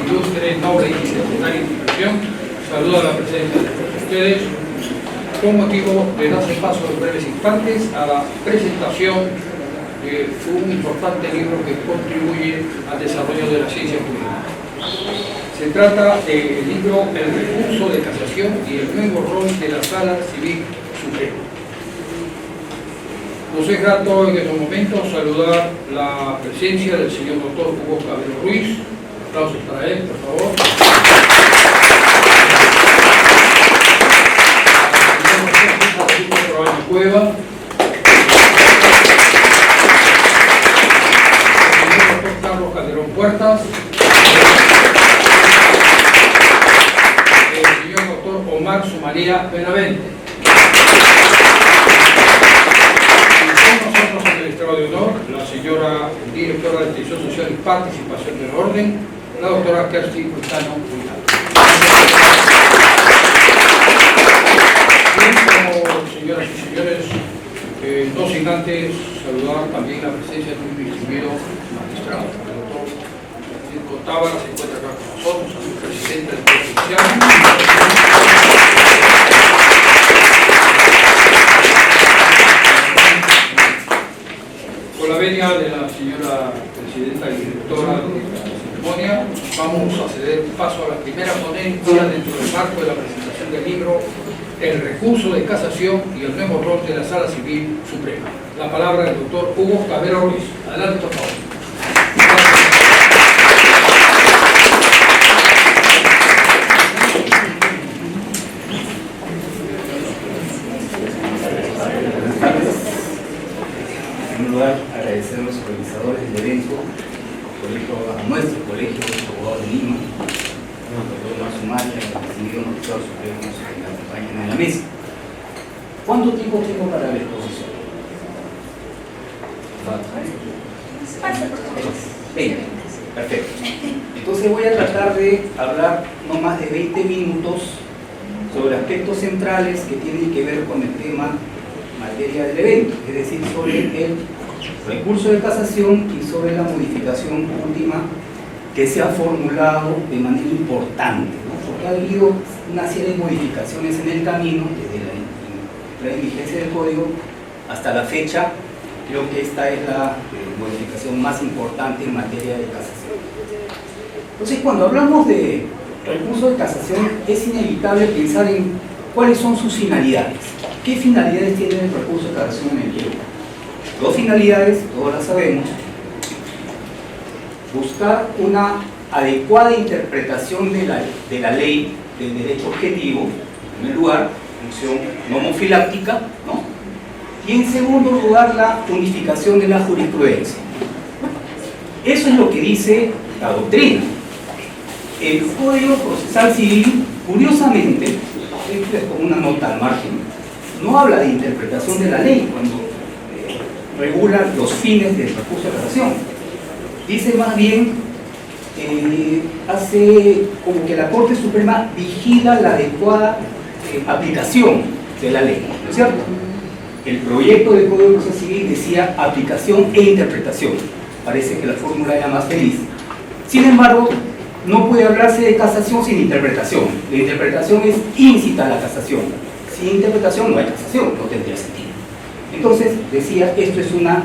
ilustre, noble y centenaria institución, saludo a la presencia de todos ustedes con motivo de darse paso en breves instantes a la presentación de un importante libro que contribuye al desarrollo de la ciencia jurídica. Se trata del libro El recurso de casación y el nuevo rol de la Sala Civil Suprema. Nos es grato en estos momentos saludar la presencia del señor doctor Hugo Cabero Ruiz. Aplausos para él, por favor. Cueva. El señor doctor Carlos Calderón Puertas. El señor doctor Omar Sumaría Benavente. De honor, la señora directora de Atención Social y Participación del Orden, la doctora Kerstin Hurtado. Señoras y señores, no sin antes saludar también la presencia de un distinguido magistrado. El doctor Francisco Tábara se encuentra acá con nosotros, el presidente del Poder Judicial. Con la venia de la señora presidenta y directora de la ceremonia, vamos a ceder paso a la primera ponencia dentro del marco de la presentación del libro El recurso de casación y el nuevo rol de la Sala Civil Suprema. La palabra del doctor Hugo Cabero Ruiz. Adelante, por favor. Agradecer a los organizadores del evento, a nuestro colegio de abogados de Lima, al doctor Omar Sumaría, al distinguido magistrado supremo que me acompañan en la mesa. ¿Cuánto tiempo tengo para la exposición? 20. Perfecto. Entonces voy a tratar de hablar no más de 20 minutos sobre aspectos centrales que tienen que ver con el tema materia del evento, es decir, sobre el recurso de casación y sobre la modificación última que se ha formulado de manera importante, ¿no? Porque ha habido una serie de modificaciones en el camino desde la vigencia del código hasta la fecha. Creo que esta es la modificación más importante en materia de casación. Entonces, cuando hablamos de recurso de casación, es inevitable pensar en cuáles son sus finalidades. ¿Qué finalidades tiene el recurso de casación en el Perú? Dos finalidades, todos las sabemos: buscar una adecuada interpretación de la ley del derecho objetivo, en primer lugar, función nomofiláctica, ¿no? Y en segundo lugar, la unificación de la jurisprudencia. Eso es lo que dice la doctrina. El Código Procesal Civil, curiosamente, con una nota al margen, no habla de interpretación de la ley cuando regula los fines del recurso de casación. Dice más bien, hace como que la Corte Suprema vigila la adecuada aplicación de la ley, ¿no es cierto? El proyecto del Código Procesal Civil decía aplicación e interpretación. Parece que la fórmula era más feliz. Sin embargo, no puede hablarse de casación sin interpretación. La interpretación es íncita a la casación. Sin interpretación no hay casación, no tendría sentido. Entonces, decía, esto es una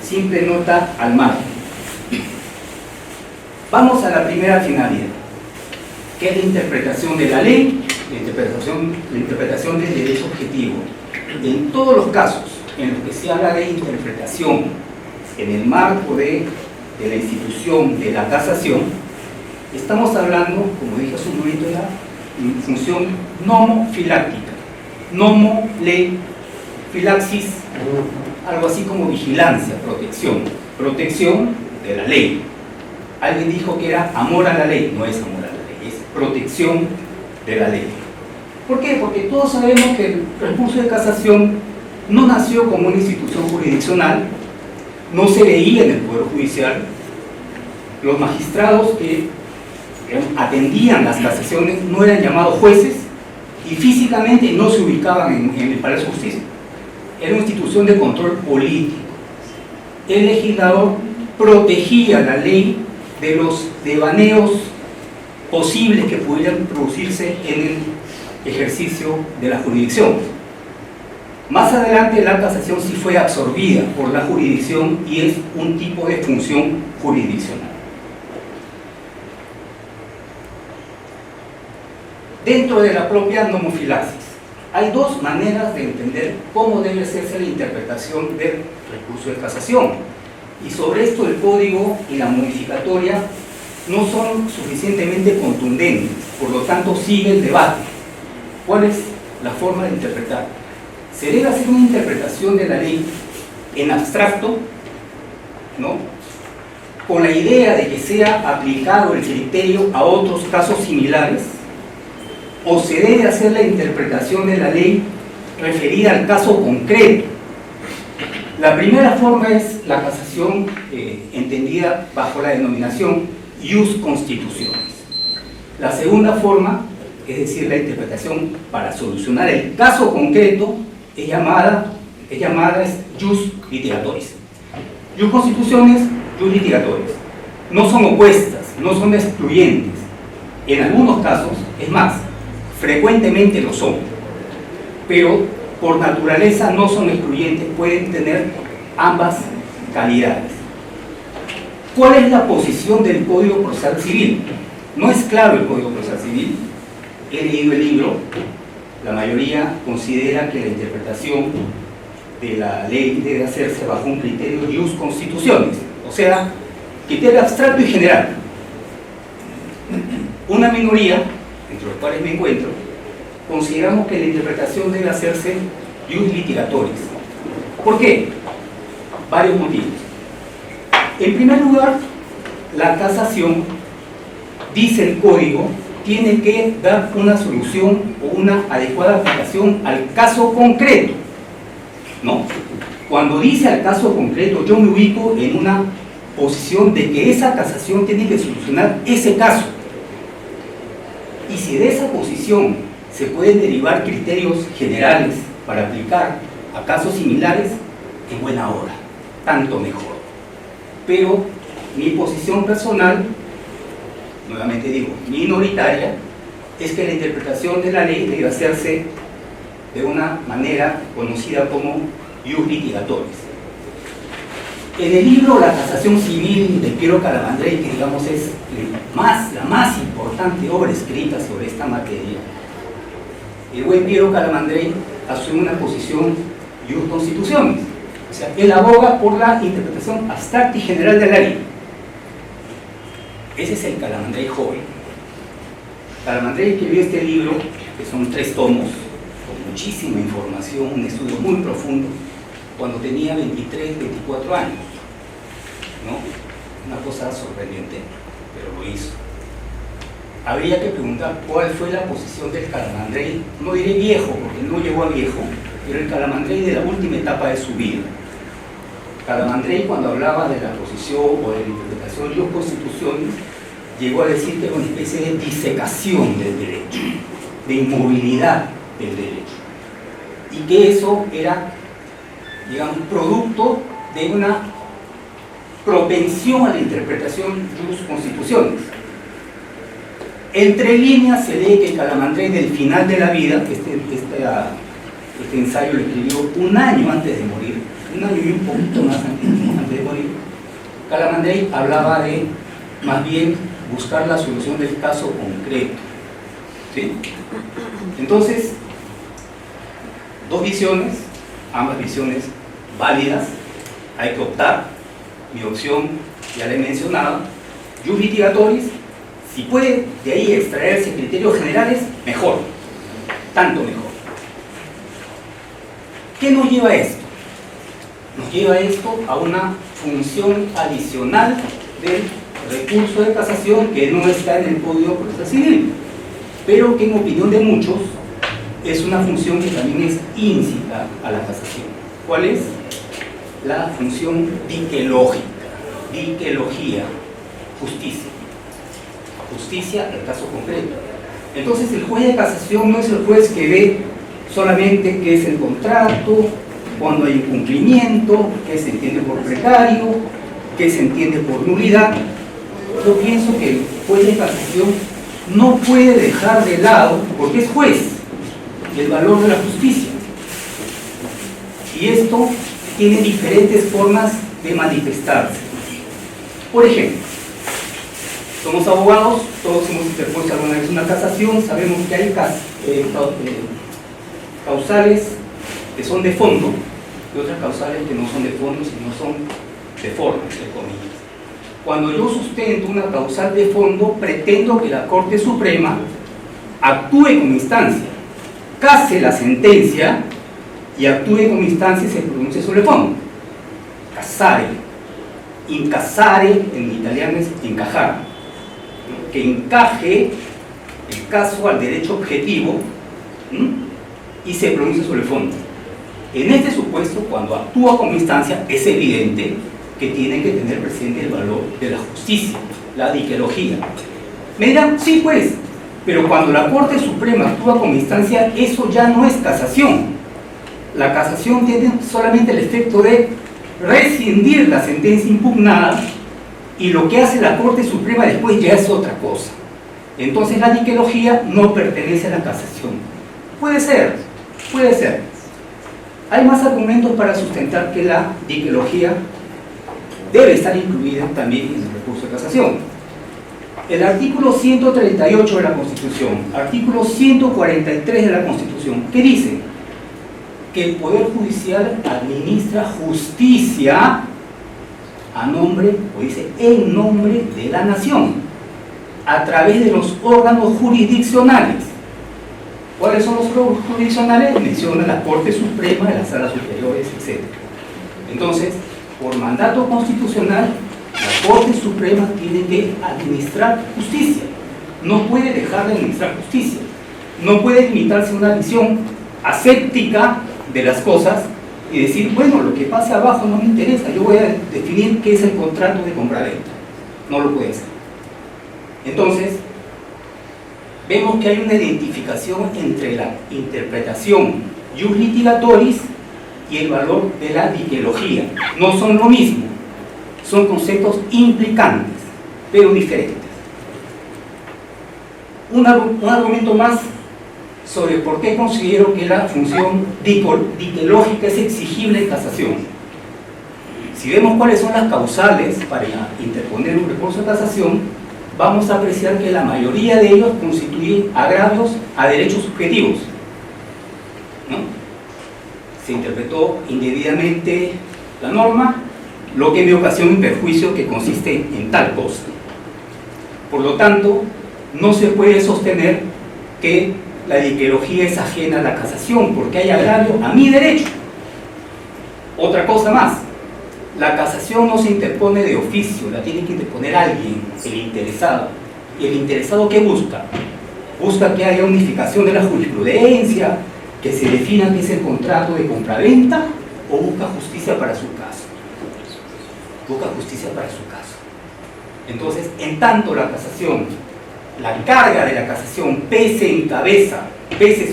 simple nota al margen. Vamos a la primera finalidad, que es la interpretación de la ley, la interpretación del derecho objetivo. En todos los casos en los que se habla de interpretación en el marco de la institución de la casación, estamos hablando, como dije hace un momento, de la función nomofiláctica. Nomo, ley, filaxis, algo así como vigilancia, protección de la ley. Alguien dijo que era amor a la ley. No es amor a la ley, es protección de la ley. ¿Por qué? Porque todos sabemos que el recurso de casación no nació como una institución jurisdiccional, no se veía en el Poder Judicial. Los magistrados que atendían las casaciones no eran llamados jueces y físicamente no se ubicaban en el Palacio de Justicia. Era una institución de control político. El legislador protegía la ley de los devaneos posibles que pudieran producirse en el ejercicio de la jurisdicción. Más adelante la casación sí fue absorbida por la jurisdicción y es un tipo de función jurisdiccional. Dentro de la propia nomofilaxis hay dos maneras de entender cómo debe hacerse la interpretación del recurso de casación, y sobre esto el código y la modificatoria no son suficientemente contundentes, por lo tanto sigue el debate. ¿Cuál es la forma de interpretar? ¿Se debe hacer una interpretación de la ley en abstracto, ¿no?, con la idea de que sea aplicado el criterio a otros casos similares? ¿O se debe hacer la interpretación de la ley referida al caso concreto? La primera forma es la casación entendida bajo la denominación ius constitutionis. La segunda forma, es decir, la interpretación para solucionar el caso concreto, es llamada ius litigatoris. Ius constitutionis, ius litigatoris. No son opuestas, no son excluyentes. En algunos casos, es más, frecuentemente lo son, pero por naturaleza no son excluyentes, pueden tener ambas calidades. ¿Cuál es la posición del Código Procesal Civil? No es claro el Código Procesal Civil. He leído el libro. La mayoría considera que la interpretación de la ley debe hacerse bajo un criterio ius constitutionis, o sea, criterio abstracto y general. Una minoría, entre los cuales me encuentro, consideramos que la interpretación debe hacerse ius litigatoris. ¿Por qué? Varios motivos. En primer lugar, la casación, dice el código, tiene que dar una solución o una adecuada aplicación al caso concreto, ¿no? Cuando dice al caso concreto, yo me ubico en una posición de que esa casación tiene que solucionar ese caso. Y si de esa posición se pueden derivar criterios generales para aplicar a casos similares, en buena hora, tanto mejor. Pero mi posición personal, nuevamente digo, minoritaria, es que la interpretación de la ley debe hacerse de una manera conocida como ius litigatoris. En el libro La casación civil de Piero Calamandrei, que digamos es la más importante obra escrita sobre esta materia, el buen Piero Calamandrei asume una posición ius constitutionis, o sea, él aboga por la interpretación abstracta y general de la ley. Ese es el Calamandrei joven. Calamandrei escribió este libro, que son 3 tomos, con muchísima información, un estudio muy profundo, cuando tenía 23, 24 años, ¿no? Una cosa sorprendente, pero lo hizo. Habría que preguntar cuál fue la posición del Calamandrei, no diré viejo, porque no llegó a viejo, pero el Calamandrei de la última etapa de su vida. Calamandrei, cuando hablaba de la posición o de la interpretación de las constituciones, llegó a decir que era una especie de disecación del derecho, de inmovilidad del derecho, y que eso era, digamos, producto de una propensión a la interpretación de las constituciones. Entre líneas se lee que Calamandrei, del final de la vida, este ensayo lo escribió un año antes de morir, un año y un poquito más antes de morir. Calamandrei hablaba de, más bien, buscar la solución del caso concreto, ¿sí? Entonces, dos visiones, ambas visiones válidas, hay que optar. Mi opción ya la he mencionado, ius litigatoris. Si puede de ahí extraerse criterios generales, mejor, tanto mejor. ¿Qué nos lleva a esto? Nos lleva esto a una función adicional del recurso de casación que no está en el Código Procesal Civil, pero que en opinión de muchos es una función que también es íncita a la casación. ¿Cuál es? La función diquelógica, diquelogía, justicia. Justicia el caso concreto. Entonces el juez de casación no es el juez que ve solamente qué es el contrato, cuando hay incumplimiento, qué se entiende por precario, qué se entiende por nulidad. Yo pienso que el juez de casación no puede dejar de lado, porque es juez, el valor de la justicia. Y esto tiene diferentes formas de manifestarse. Por ejemplo, somos abogados, todos hemos interpuesto alguna vez una casación, sabemos que hay causales que son de fondo y otras causales que no son de fondo, sino son de forma, entre comillas. Cuando yo sustento una causal de fondo, pretendo que la Corte Suprema actúe como instancia, case la sentencia y actúe como instancia y se pronuncie sobre el fondo. Casare. Incasare en italiano es encajar. Que encaje el caso al derecho objetivo y se pronuncie sobre el fondo. En este supuesto, cuando actúa como instancia, es evidente que tiene que tener presente el valor de la justicia, la diquelogía. Me dirán, sí pues, pero cuando la Corte Suprema actúa como instancia, eso ya no es casación. La casación tiene solamente el efecto de rescindir la sentencia impugnada, y lo que hace la Corte Suprema después ya es otra cosa. Entonces la diquelogía no pertenece a la casación. Puede ser, puede ser. Hay más argumentos para sustentar que la diquelogía debe estar incluida también en el recurso de casación. El artículo 138 de la Constitución, artículo 143 de la Constitución, ¿qué dice? Que el Poder Judicial administra justicia a nombre, o dice en nombre de la nación, a través de los órganos jurisdiccionales. ¿Cuáles son los órganos jurisdiccionales? Menciona la Corte Suprema, las salas superiores, etc. Entonces, por mandato constitucional, la Corte Suprema tiene que administrar justicia. No puede dejar de administrar justicia. No puede limitarse a una visión aséptica de las cosas y decir, bueno, lo que pase abajo no me interesa, yo voy a definir qué es el contrato de compraventa. No lo puede hacer. Entonces, vemos que hay una identificación entre la interpretación ius litigatoris y el valor de la diquelogía. No son lo mismo, son conceptos implicantes, pero diferentes. Un argumento más sobre por qué considero que la función diquelógica es exigible en casación. Si vemos cuáles son las causales para interponer un recurso de casación, vamos a apreciar que la mayoría de ellos constituyen agravios a derechos subjetivos, ¿no? Se interpretó indebidamente la norma, lo que me ocasiona un perjuicio que consiste en tal cosa. Por lo tanto, no se puede sostener que la diquelogía es ajena a la casación, porque hay agravio a mi derecho. Otra cosa más, la casación no se interpone de oficio, la tiene que interponer alguien, el interesado. ¿Y el interesado qué busca? Busca que haya unificación de la jurisprudencia, que se defina qué es el contrato de compraventa, o busca justicia para su caso. Busca justicia para su caso. Entonces, en tanto la casación, la carga de la casación pese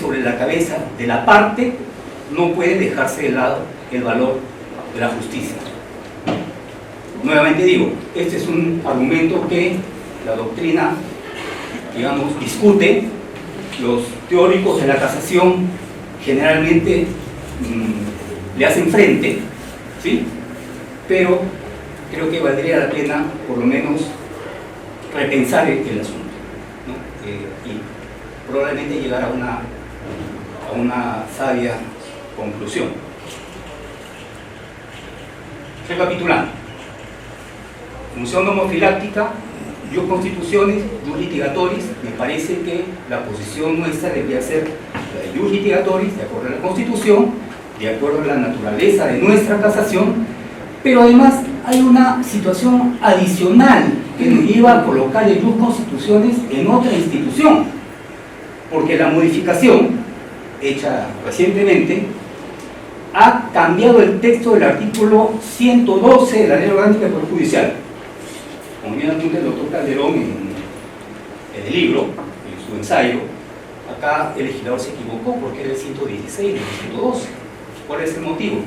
sobre la cabeza de la parte, no puede dejarse de lado el valor de la justicia. Nuevamente digo, este es un argumento que la doctrina, digamos, discute. Los teóricos de la casación generalmente le hacen frente, ¿sí? Pero creo que valdría la pena, por lo menos, repensar el asunto, ¿no? Y probablemente llegar a una sabia conclusión. Recapitulando: función nomofiláctica, ius constitutionis, ius litigatoris. Me parece que la posición nuestra debería ser la de ius litigatoris, de acuerdo a la Constitución, de acuerdo a la naturaleza de nuestra casación, pero además hay una situación adicional que nos lleva a colocar el ius constitutionis en otra institución, porque la modificación hecha recientemente ha cambiado el texto del artículo 112 de la Ley Orgánica del Poder Judicial. Como bien apunta el doctor Calderón en el libro, en su ensayo, acá el legislador se equivocó porque era el 116 y el 112. ¿Cuál es el motivo?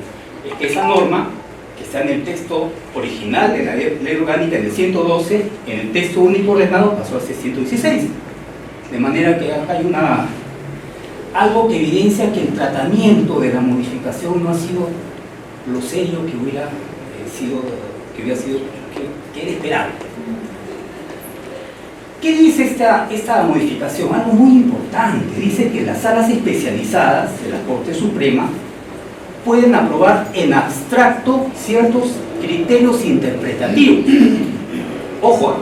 Es que esa norma, que está en el texto original de la Ley Orgánica del 112, en el texto único ordenado pasó a ser 116. De manera que acá hay algo que evidencia que el tratamiento de la modificación no ha sido lo serio que hubiera sido, que era esperable. ¿Qué dice esta modificación? Algo muy importante. Dice que las salas especializadas de la Corte Suprema pueden aprobar en abstracto ciertos criterios interpretativos. Ojo,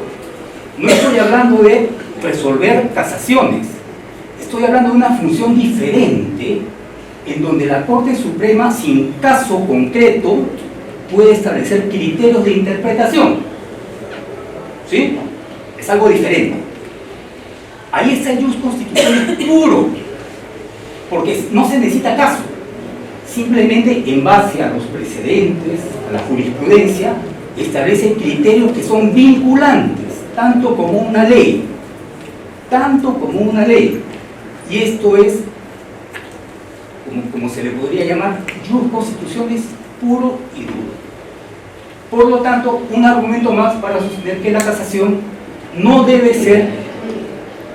no estoy hablando de resolver casaciones, estoy hablando de una función diferente en donde la Corte Suprema, sin caso concreto, puede establecer criterios de interpretación. ¿Sí? Es algo diferente. Ahí está el jus constitucional puro, porque no se necesita caso. Simplemente en base a los precedentes, a la jurisprudencia, establece criterios que son vinculantes, tanto como una ley. Tanto como una ley. Y esto es, como se le podría llamar, jus constituciones puro y duro. Por lo tanto, un argumento más para sostener que la casación no debe ser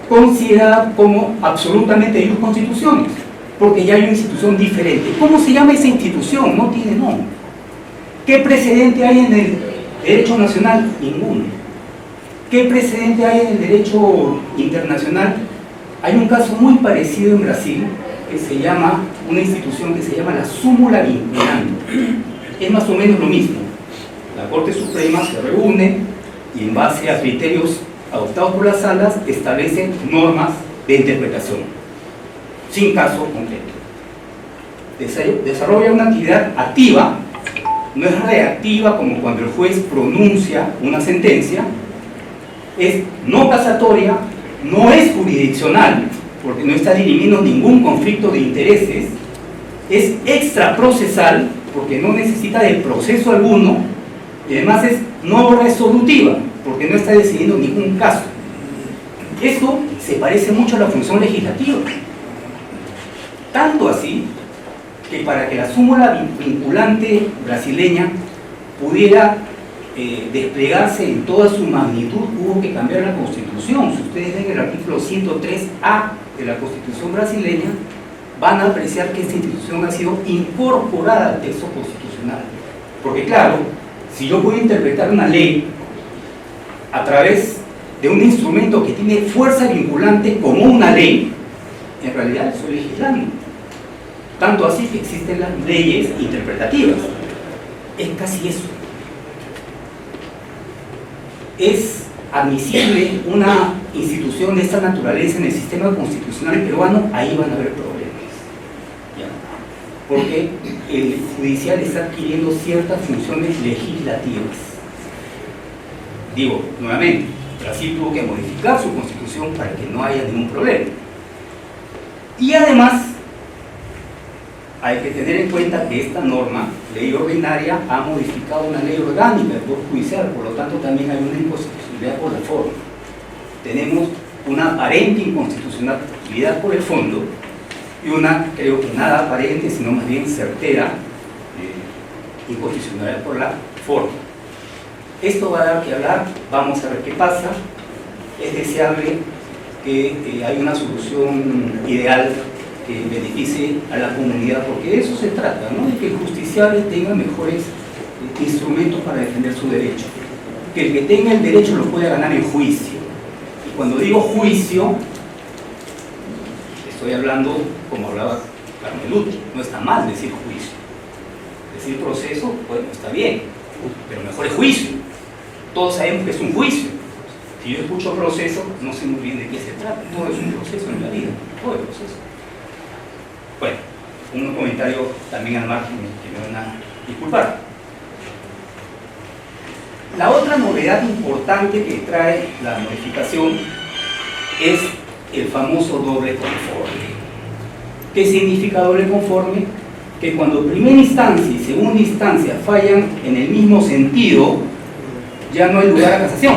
considerada como absolutamente jus constituciones, porque ya hay una institución diferente. ¿Cómo se llama esa institución? No tiene nombre. ¿Qué precedente hay en el derecho nacional? Ninguno. ¿Qué precedente hay en el derecho internacional? Hay un caso muy parecido en Brasil, que se llama, una institución que se llama la súmula vinculante. Es más o menos lo mismo. La Corte Suprema se reúne y en base a criterios adoptados por las salas establece normas de interpretación, sin caso concreto. Desarrolla una actividad activa, no es reactiva como cuando el juez pronuncia una sentencia, es no casatoria, no es jurisdiccional, porque no está dirimiendo ningún conflicto de intereses, es extraprocesal, porque no necesita de proceso alguno, y además es no resolutiva, porque no está decidiendo ningún caso. Esto se parece mucho a la función legislativa. Tanto así, que para que la súmula vinculante brasileña pudiera desplegarse en toda su magnitud, hubo que cambiar la Constitución. Si ustedes ven el artículo 103A de la Constitución brasileña, van a apreciar que esta institución ha sido incorporada al texto constitucional. Porque claro, si yo puedo interpretar una ley a través de un instrumento que tiene fuerza vinculante como una ley, en realidad estoy legislando. Tanto así que existen las leyes interpretativas. Es casi eso. ¿Es admisible una institución de esta naturaleza en el sistema constitucional peruano? Ahí van a haber problemas. ¿Ya? Porque el judicial está adquiriendo ciertas funciones legislativas. Digo, nuevamente, Brasil tuvo que modificar su constitución para que no haya ningún problema. Y además, hay que tener en cuenta que esta norma, ley ordinaria, ha modificado una ley orgánica del Poder Judicial, por lo tanto también hay una inconstitucionalidad por la forma. Tenemos una aparente inconstitucionalidad por el fondo y una, creo que nada aparente, sino más bien certera, inconstitucionalidad por la forma. Esto va a dar que hablar, vamos a ver qué pasa. Es deseable que haya una solución ideal que beneficie a la comunidad, porque de eso se trata, ¿no? De que el justiciable tenga mejores instrumentos para defender su derecho, que el que tenga el derecho lo pueda ganar en juicio. Y cuando digo juicio, estoy hablando como hablaba Carmeluti, no está mal decir juicio. Decir proceso, bueno, está bien, pero mejor es juicio. Todos sabemos que es un juicio. Si yo escucho proceso, no sé muy bien de qué se trata. Todo es un proceso en la vida, todo es proceso. Bueno, un comentario también al margen que me van a disculpar. La otra novedad importante que trae la modificación es el famoso doble conforme. ¿Qué significa doble conforme? Que cuando primera instancia y segunda instancia fallan en el mismo sentido, ya no hay lugar a casación.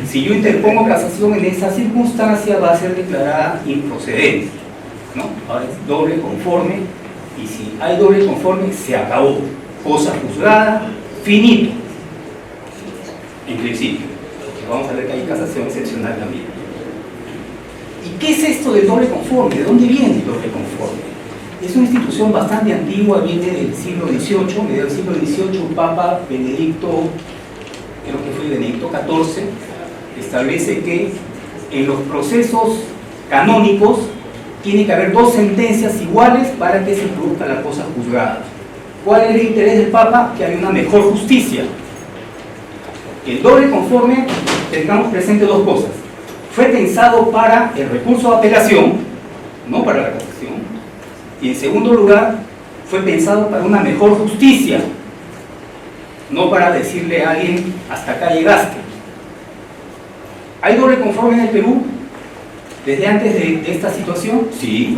Si yo interpongo casación en esa circunstancia, va a ser declarada improcedente, ¿no? Ahora es doble conforme, y si hay doble conforme, se acabó. Cosa juzgada, finito, en principio. Porque vamos a ver que hay casación excepcional también. ¿Y qué es esto del doble conforme? ¿De dónde viene el doble conforme? Es una institución bastante antigua, viene del siglo XVIII, medio del siglo XVIII, un Papa Benedicto, creo que fue Benedicto XIV, establece que en los procesos canónicos tiene que haber dos sentencias iguales para que se produzca la cosa juzgada. ¿Cuál es el interés del Papa? Que haya una mejor justicia. El doble conforme, tengamos presente dos cosas. Fue pensado para el recurso de apelación, no para la casación. Y en segundo lugar, fue pensado para una mejor justicia, no para decirle a alguien, hasta acá llegaste. ¿Hay doble conforme en el Perú desde antes de esta situación? Sí.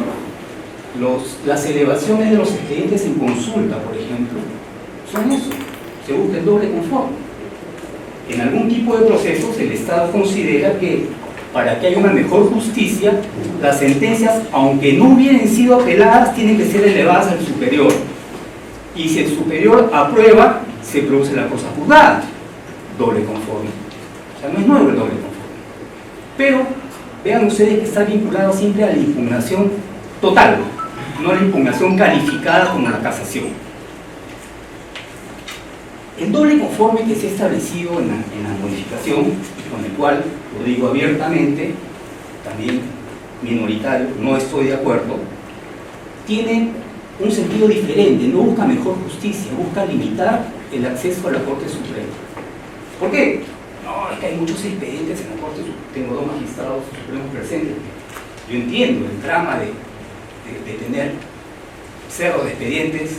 Las elevaciones de los expedientes en consulta, por ejemplo, son eso. Se busca el doble conforme. En algún tipo de procesos el Estado considera que para que haya una mejor justicia, las sentencias, aunque no hubieran sido apeladas, tienen que ser elevadas al superior. Y si el superior aprueba, se produce la cosa juzgada. Doble conforme. O sea, no es nuevo el doble conforme. Pero vean ustedes que está vinculado siempre a la impugnación total, no a la impugnación calificada como la casación. El doble conforme que se ha establecido en la modificación, con el cual, lo digo abiertamente, también minoritario, no estoy de acuerdo, tiene un sentido diferente, no busca mejor justicia, busca limitar el acceso a la Corte Suprema. ¿Por qué? No, es que hay muchos expedientes en la Corte Suprema, tengo dos magistrados supremos presentes. Yo entiendo el drama de tener cerro de expedientes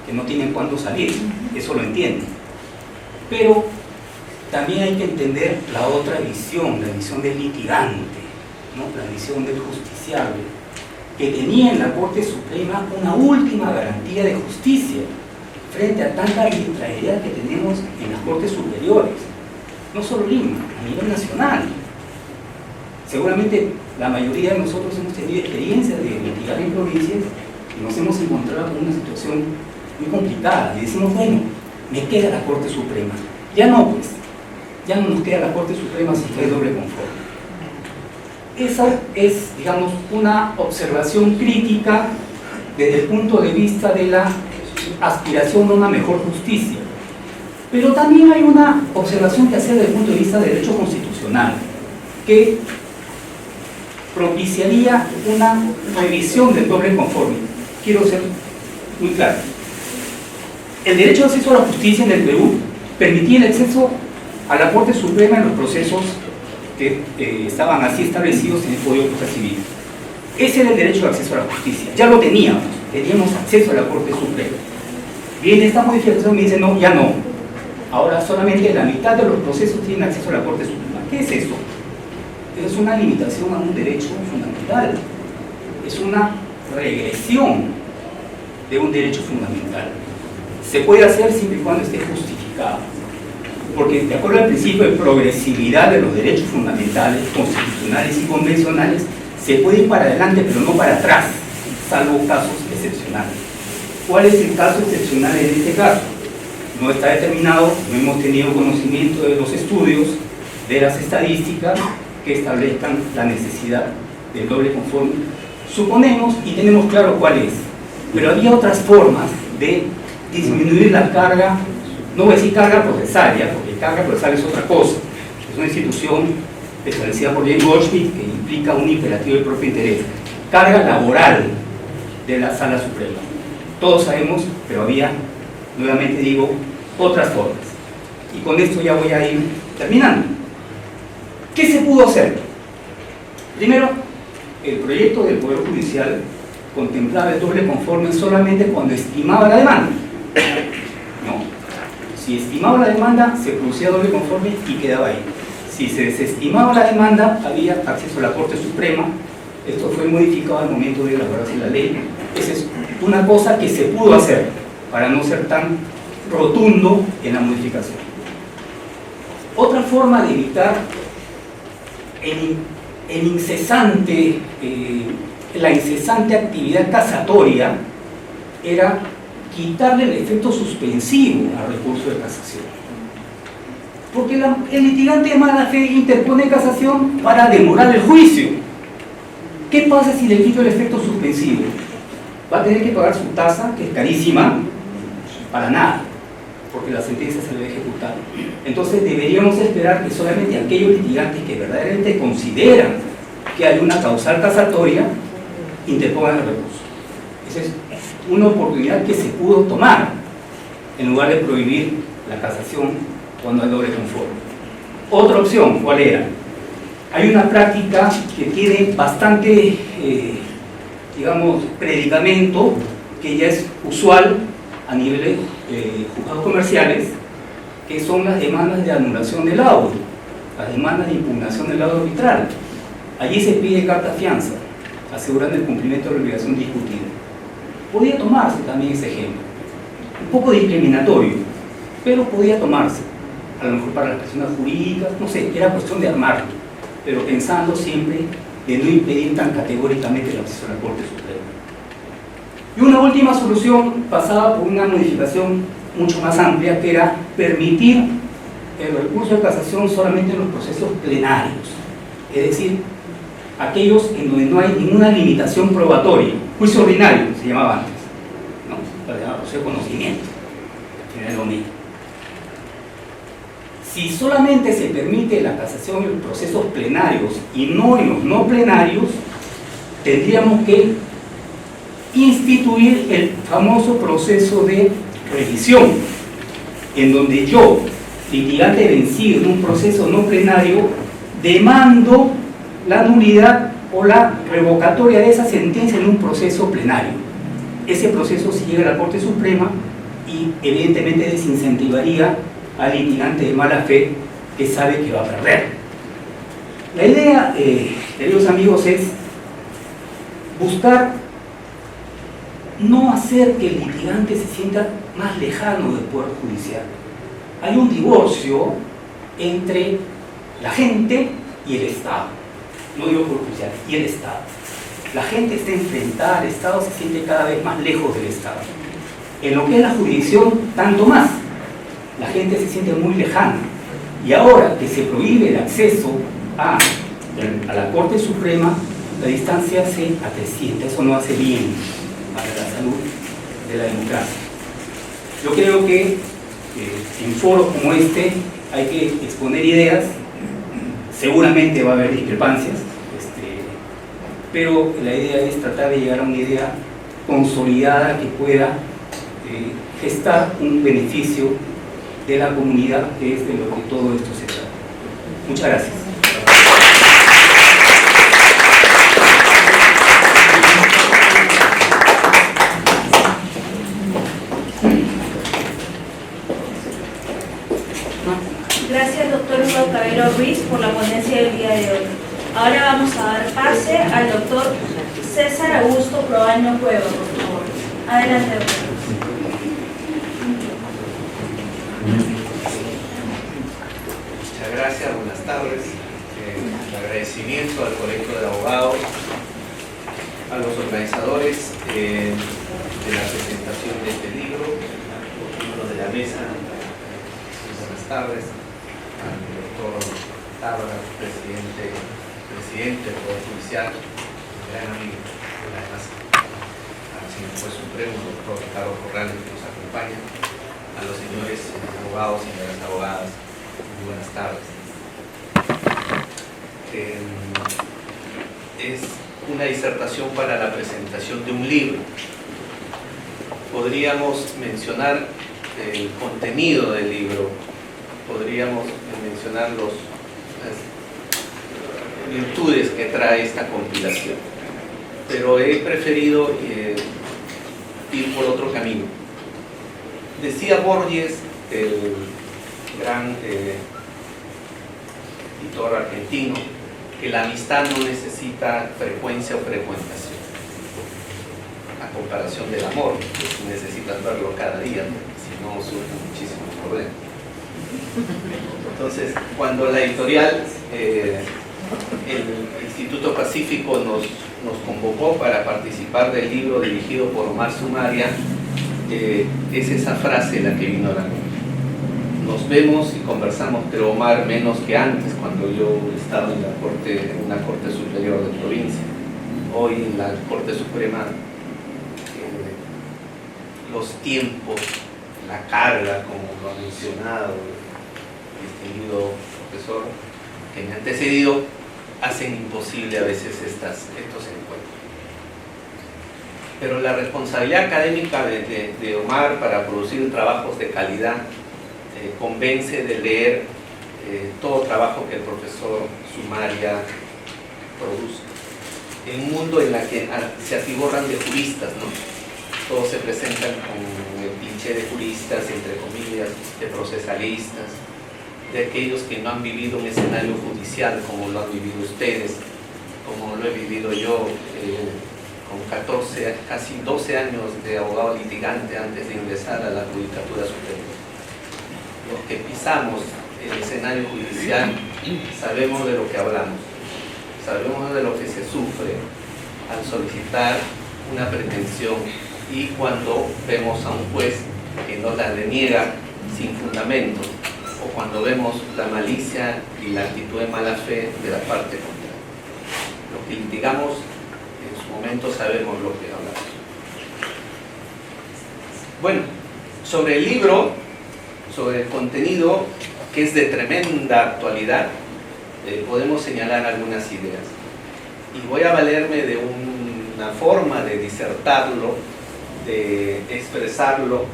que no tienen cuándo salir, eso lo entiendo. Pero también hay que entender la otra visión, la visión del litigante, ¿no? La visión del justiciable, que tenía en la Corte Suprema una última garantía de justicia frente a tanta arbitrariedad que tenemos en las Cortes Superiores, no solo Lima, a nivel nacional. Seguramente la mayoría de nosotros hemos tenido experiencia de litigar en provincias y nos hemos encontrado con una situación muy complicada y decimos, bueno, me queda la Corte Suprema. Ya no, pues, ya no nos queda la Corte Suprema si hay doble conforme. Esa es, digamos, una observación crítica desde el punto de vista de la aspiración a una mejor justicia. Pero también hay una observación que hacer desde el punto de vista del derecho constitucional, que propiciaría una revisión del doble conforme. Quiero ser muy claro. El derecho de acceso a la justicia en el Perú permitía el acceso a la Corte Suprema en los procesos que estaban así establecidos en el Código Civil. Ese era el derecho de acceso a la justicia. Ya lo teníamos acceso a la Corte Suprema. Viene esta modificación y me dice, no, ya no. Ahora solamente la mitad de los procesos tienen acceso a la Corte Suprema. ¿Qué es eso? Es una limitación a un derecho fundamental. Es una regresión de un derecho fundamental. Se puede hacer siempre y cuando esté justificado. Porque de acuerdo al principio de progresividad de los derechos fundamentales, constitucionales y convencionales, se puede ir para adelante pero no para atrás, salvo casos excepcionales. ¿Cuál es el caso excepcional en este caso? No está determinado, no hemos tenido conocimiento de los estudios, de las estadísticas que establezcan la necesidad del doble conforme. Suponemos y tenemos claro cuál es, pero había otras formas de disminuir la carga, no voy a decir carga procesal, porque carga procesal es otra cosa, es una institución establecida por James Goldschmidt que implica un imperativo de propio interés. Carga laboral de la Sala Suprema. Todos sabemos, pero había, nuevamente digo, otras formas. Y con esto ya voy a ir terminando. ¿Qué se pudo hacer? Primero, el proyecto del Poder Judicial contemplaba el doble conforme solamente cuando estimaba la demanda. No. Si estimaba la demanda, se producía doble conforme y quedaba ahí. Si se desestimaba la demanda, había acceso a la Corte Suprema. Esto fue modificado al momento de elaborarse la ley. Esa es una cosa que se pudo hacer para no ser tan rotundo en la modificación. Otra forma de evitar la incesante actividad casatoria era quitarle el efecto suspensivo al recurso de casación. Porque el litigante de mala fe interpone casación para demorar el juicio. ¿Qué pasa si le quito el efecto suspensivo? Va a tener que pagar su tasa, que es carísima, para nada, porque la sentencia se le va a ejecutar. Entonces deberíamos esperar que solamente aquellos litigantes que verdaderamente consideran que hay una causal casatoria interpongan el recurso. Esa es una oportunidad que se pudo tomar en lugar de prohibir la casación cuando hay doble conforme. Otra opción, ¿cuál era? Hay una práctica que tiene bastante, digamos, predicamento, que ya es usual a nivel de juzgados comerciales, que son las demandas de anulación del laudo, las demandas de impugnación del laudo arbitral. Allí se pide carta fianza, asegurando el cumplimiento de la obligación discutida. Podía tomarse también ese ejemplo, un poco discriminatorio, pero podía tomarse, a lo mejor para las personas jurídicas, no sé, era cuestión de armarlo, pero pensando siempre de no impedir tan categóricamente el acceso a la Corte Suprema. Y una última solución pasaba por una modificación mucho más amplia, que era permitir el recurso de casación solamente en los procesos plenarios, es decir, aquellos en donde no hay ninguna limitación probatoria, juicio ordinario se llamaba antes, ¿no? Lo llamaba proceso de conocimiento, que era lo mismo. Si solamente se permite la casación en los procesos plenarios y no en los no plenarios, tendríamos que instituir el famoso proceso de revisión, en donde yo, litigante vencido en un proceso no plenario, demando la nulidad o la revocatoria de esa sentencia en un proceso plenario. Ese proceso se llega a la Corte Suprema y evidentemente desincentivaría al litigante de mala fe que sabe que va a perder. La idea, queridos amigos, es buscar no hacer que el litigante se sienta más lejano del Poder Judicial. Hay un divorcio entre la gente y el Estado, no digo Poder Judicial, y el Estado. La gente está enfrentada al Estado, se siente cada vez más lejos del Estado. En lo que es la jurisdicción, tanto más. La gente se siente muy lejana. Y ahora que se prohíbe el acceso a la Corte Suprema, la distancia se acrecienta. Eso no hace bien para la salud de la democracia. Yo creo que en foros como este hay que exponer ideas. Seguramente va a haber discrepancias, pero la idea es tratar de llegar a una idea consolidada que pueda gestar un beneficio de la comunidad, que es de lo que todo esto se trata. Muchas gracias. Gracias, doctor Hugo Cabero Ruiz, por la ponencia del día de hoy. Ahora vamos a dar pase al doctor César Augusto Proaño Cueva, por favor. Adelante, doctor. Muchas gracias, buenas tardes. Un agradecimiento al Colegio de Abogados, a los organizadores de la presentación de este libro, los miembros de la mesa. Buenas tardes, al doctor Tábara, presidente del Poder Judicial, gran amigo, además al señor juez supremo, el doctor Ricardo Corrales, que nos acompaña, a los señores abogados y señoras abogadas, muy buenas tardes. Es una disertación para la presentación de un libro. Podríamos mencionar el contenido del libro, podríamos mencionar las virtudes que trae esta compilación, pero he preferido ir por otro camino. Decía Borges, el gran editor argentino, que la amistad no necesita frecuencia o frecuentación, a comparación del amor, que necesitas verlo cada día, si no surgen muchísimos problemas. Entonces, cuando la editorial, el Instituto Pacífico nos convocó para participar del libro dirigido por Omar Sumaria, es esa frase la que vino a la mente. Nos vemos y conversamos, pero Omar, menos que antes, cuando yo estaba en una corte superior de provincia. hoy en la Corte Suprema los tiempos, la carga, como lo ha mencionado el distinguido profesor que me ha antecedido, hacen imposible a veces estos encuentros. Pero la responsabilidad académica de Omar para producir trabajos de calidad convence de leer todo trabajo que el profesor Sumaria produce. En un mundo en el que se atiborran de juristas, ¿no? Todos se presentan con el cliché de juristas, entre comillas, de procesalistas, de aquellos que no han vivido un escenario judicial como lo han vivido ustedes, como lo he vivido yo, con 14, casi 12 años de abogado litigante antes de ingresar a la Judicatura Superior. Los que pisamos el escenario judicial sabemos de lo que hablamos, sabemos de lo que se sufre al solicitar una pretensión y cuando vemos a un juez que nos la deniega sin fundamento, o cuando vemos la malicia y la actitud de mala fe de la parte contraria. Los que litigamos en su momento sabemos lo que hablamos. Bueno, sobre el libro, sobre el contenido, que es de tremenda actualidad, podemos señalar algunas ideas. Y voy a valerme de una forma de disertarlo, de expresarlo,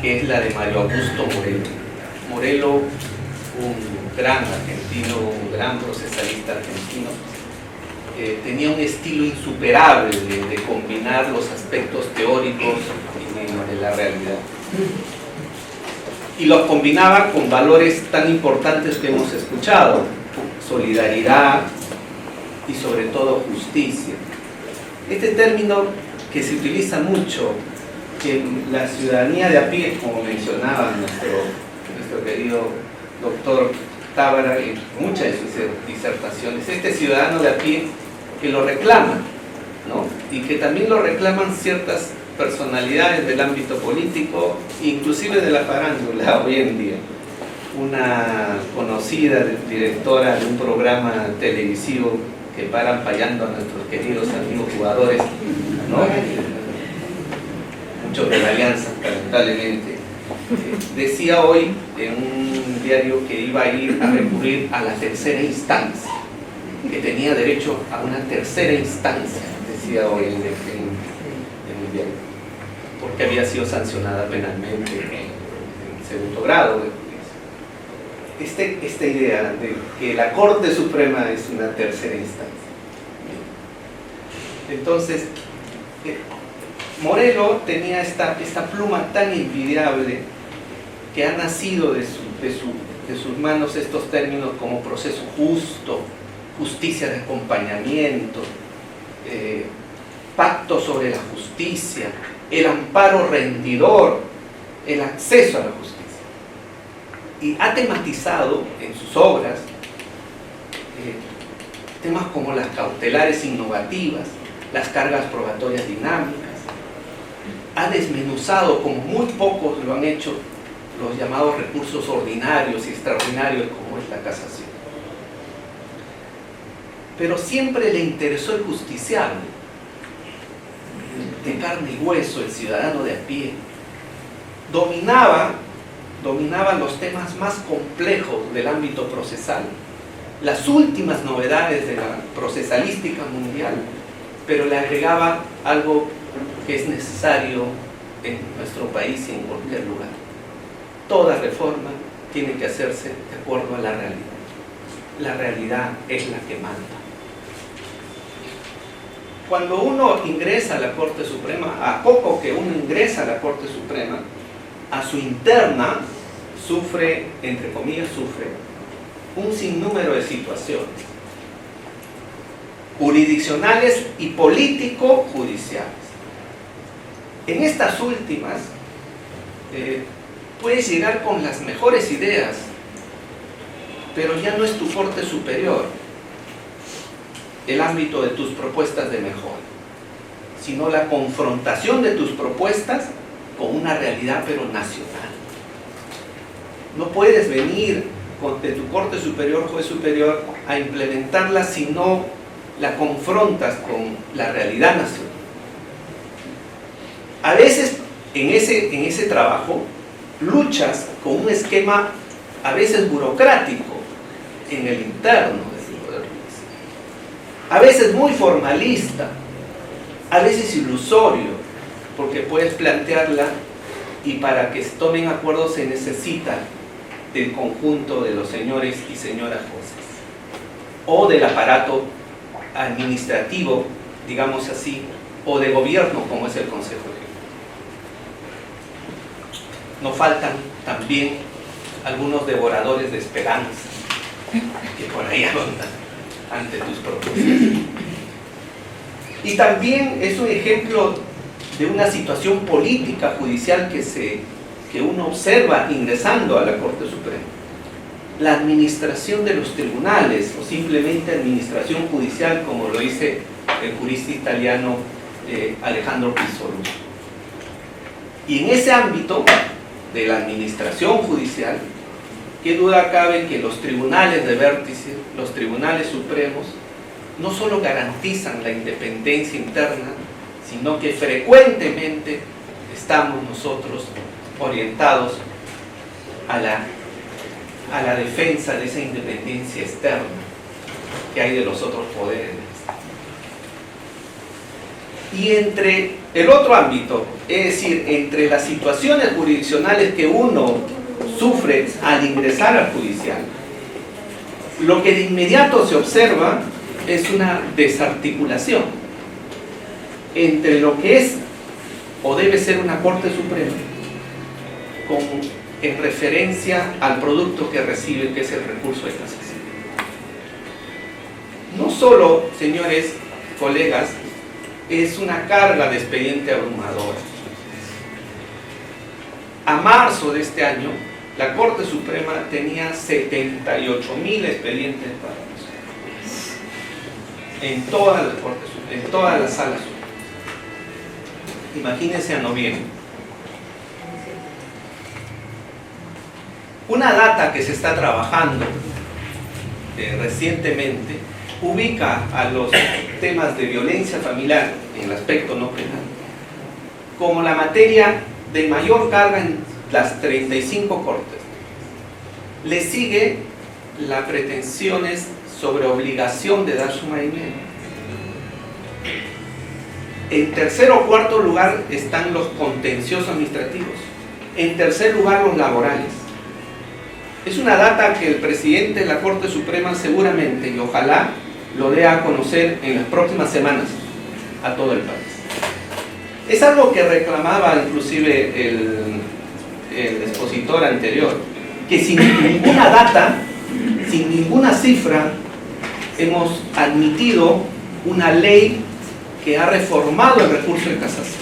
que es la de Mario Augusto Morelo. Morelo, un gran argentino, un gran procesalista argentino, tenía un estilo insuperable de combinar los aspectos teóricos y de la realidad. Y los combinaba con valores tan importantes que hemos escuchado: solidaridad y sobre todo justicia. Este término que se utiliza mucho en la ciudadanía de a pie, como mencionaba nuestro querido doctor Tábara en muchas de sus disertaciones, este ciudadano de a pie que lo reclama, ¿no? Y que también lo reclaman ciertas personalidades del ámbito político, inclusive de la farándula hoy en día. Una conocida directora de un programa televisivo que paran payando a nuestros queridos amigos jugadores, ¿no? Muchos de la Alianza, lamentablemente, decía hoy en un diario que iba a ir a recurrir a la tercera instancia, que tenía derecho a una tercera instancia, decía hoy en un diario, porque había sido sancionada penalmente en segundo grado. Esta idea de que la Corte Suprema es una tercera instancia. Entonces, Morelo tenía esta pluma tan envidiable que ha nacido de sus manos estos términos como proceso justo, justicia de acompañamiento, pacto sobre la justicia, el amparo rendidor, el acceso a la justicia. Y ha tematizado en sus obras temas como las cautelares innovativas, las cargas probatorias dinámicas. Ha desmenuzado, como muy pocos lo han hecho, los llamados recursos ordinarios y extraordinarios, como es la casación. Pero siempre le interesó el justiciable, de carne y hueso, el ciudadano de a pie. Dominaba los temas más complejos del ámbito procesal, las últimas novedades de la procesalística mundial, pero le agregaba algo que es necesario en nuestro país y en cualquier lugar. Toda reforma tiene que hacerse de acuerdo a la realidad. La realidad es la que manda. Cuando uno ingresa a la Corte Suprema, a poco que uno ingresa a la Corte Suprema, a su interna sufre, entre comillas, un sinnúmero de situaciones jurisdiccionales y político-judiciales. En estas últimas, puedes llegar con las mejores ideas, pero ya no es tu Corte Superior el ámbito de tus propuestas de mejora, sino la confrontación de tus propuestas con una realidad pero nacional. No puedes venir de tu Corte Superior, juez superior, a implementarlas si no la confrontas con la realidad nacional. A veces en ese trabajo luchas con un esquema a veces burocrático en el interno del Poder Judicial, a veces muy formalista, a veces ilusorio, porque puedes plantearla y para que se tomen acuerdos se necesita del conjunto de los señores y señoras jueces o del aparato administrativo, digamos así, o de gobierno como es el Consejo Ejecutivo. No faltan también algunos devoradores de esperanza que por ahí rondan ante tus propuestas. Y también es un ejemplo de una situación política judicial que uno observa ingresando a la Corte Suprema. La administración de los tribunales, o simplemente administración judicial, como lo dice el jurista italiano Alejandro Pizzolus. Y en ese ámbito de la administración judicial, qué duda cabe que los tribunales de vértice, los tribunales supremos, no solo garantizan la independencia interna, sino que frecuentemente estamos nosotros orientados a la defensa de esa independencia externa que hay de los otros poderes del Estado. Y entre el otro ámbito, es decir, entre las situaciones jurisdiccionales que uno sufre al ingresar al judicial, lo que de inmediato se observa es una desarticulación entre lo que es o debe ser una Corte Suprema en referencia al producto que recibe, que es el recurso de casación. No solo, señores, colegas, es una carga de expediente abrumadora. A marzo de este año, la Corte Suprema tenía 78.000 expedientes para en todas las Cortes, en todas las salas. Imagínense a noviembre. Una data que se está trabajando recientemente ubica a los temas de violencia familiar en el aspecto no penal como la materia de mayor carga en las 35 cortes. Le sigue las pretensiones sobre obligación de dar suma y medio. En tercer o cuarto lugar están los contenciosos administrativos. En tercer lugar, los laborales. Es una data que el presidente de la Corte Suprema seguramente, y ojalá, lo dé a conocer en las próximas semanas a todo el país. Es algo que reclamaba inclusive el expositor anterior, que sin ninguna data, sin ninguna cifra, hemos admitido una ley que ha reformado el recurso de casación,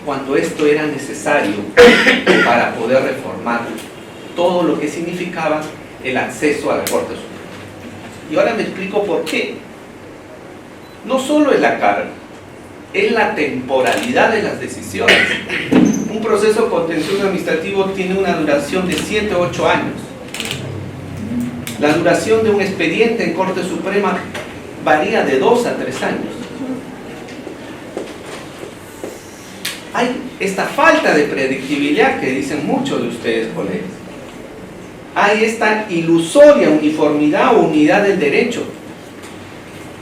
cuando esto era necesario para poder reformar todo lo que significaba el acceso a la Corte Suprema. Y ahora me explico por qué. No solo es la carga, es la temporalidad de las decisiones. Un proceso contencioso administrativo tiene una duración de 7 o 8 años. La duración de un expediente en Corte Suprema varía de 2 a 3 años. Hay esta falta de predictibilidad que dicen muchos de ustedes, colegas. Hay esta ilusoria uniformidad o unidad del derecho.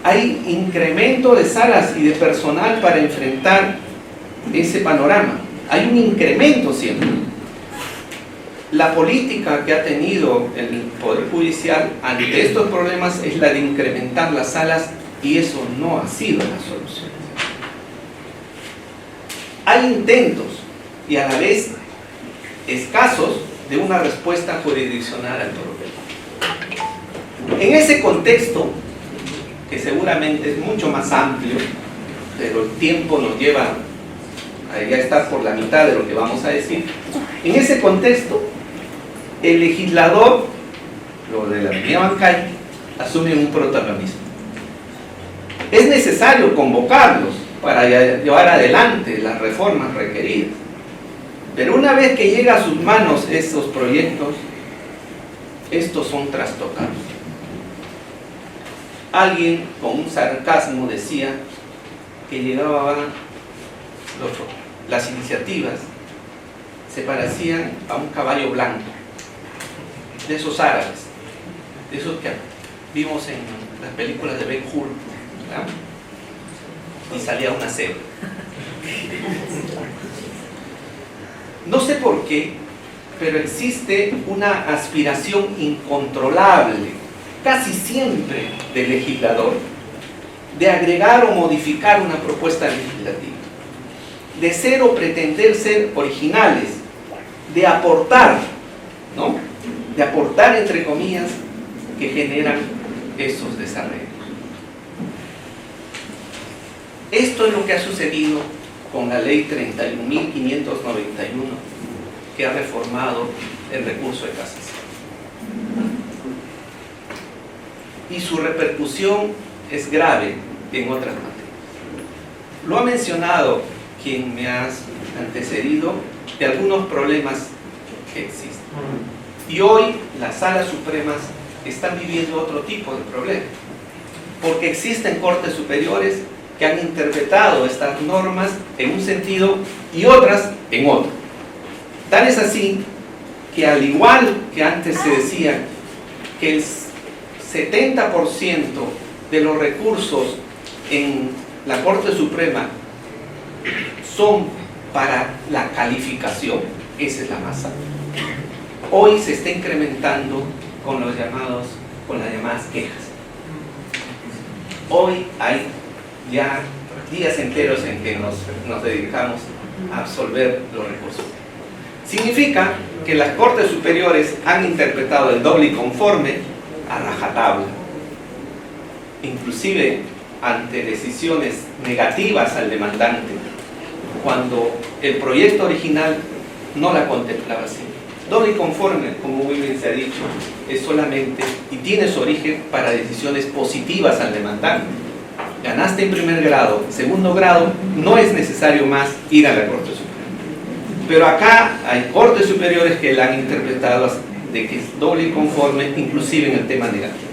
Hay incremento de salas y de personal para enfrentar ese panorama. Hay un incremento siempre. La política que ha tenido el Poder Judicial ante estos problemas es la de incrementar las salas, y eso no ha sido la solución. Hay intentos, y a la vez escasos, de una respuesta jurisdiccional al problema. En ese contexto, que seguramente es mucho más amplio, pero el tiempo nos lleva a ya estar por la mitad de lo que vamos a decir, en ese contexto, el legislador, lo de la línea bancaria, asume un protagonismo. Es necesario convocarlos para llevar adelante las reformas requeridas. Pero una vez que llega a sus manos estos proyectos, estos son trastocados. alguien con un sarcasmo decía que llegaban las iniciativas, se parecían a un caballo blanco, de esos árabes, de esos que vimos en las películas de Ben Hur, ¿verdad? Y salía una cebra. No sé por qué, pero existe una aspiración incontrolable, casi siempre del legislador, de agregar o modificar una propuesta legislativa, de ser o pretender ser originales, de aportar, ¿no? De aportar, entre comillas, que generan esos desarrollos. Esto es lo que ha sucedido con la ley 31.591, que ha reformado el recurso de casación. Y su repercusión es grave en otras materias. Lo ha mencionado quien me ha antecedido de algunos problemas que existen. Y hoy las salas supremas están viviendo otro tipo de problemas, porque existen cortes superiores que han interpretado estas normas en un sentido y otras en otro. Tal es así que, al igual que antes se decía que el 70% de los recursos en la Corte Suprema son para la calificación, esa es la masa, hoy se está incrementando con las llamadas quejas. Hoy hay ya días enteros en que nos dedicamos a absolver los recursos. Significa que las Cortes Superiores han interpretado el doble y conforme a rajatabla, inclusive ante decisiones negativas al demandante, cuando el proyecto original no la contemplaba así. Doble y conforme, como muy bien se ha dicho, es solamente y tiene su origen para decisiones positivas al demandante. Ganaste en primer grado, segundo grado, no es necesario más ir a la Corte Suprema. Pero acá hay Cortes Superiores que la han interpretado de que es doble y conforme, inclusive en el tema negativo.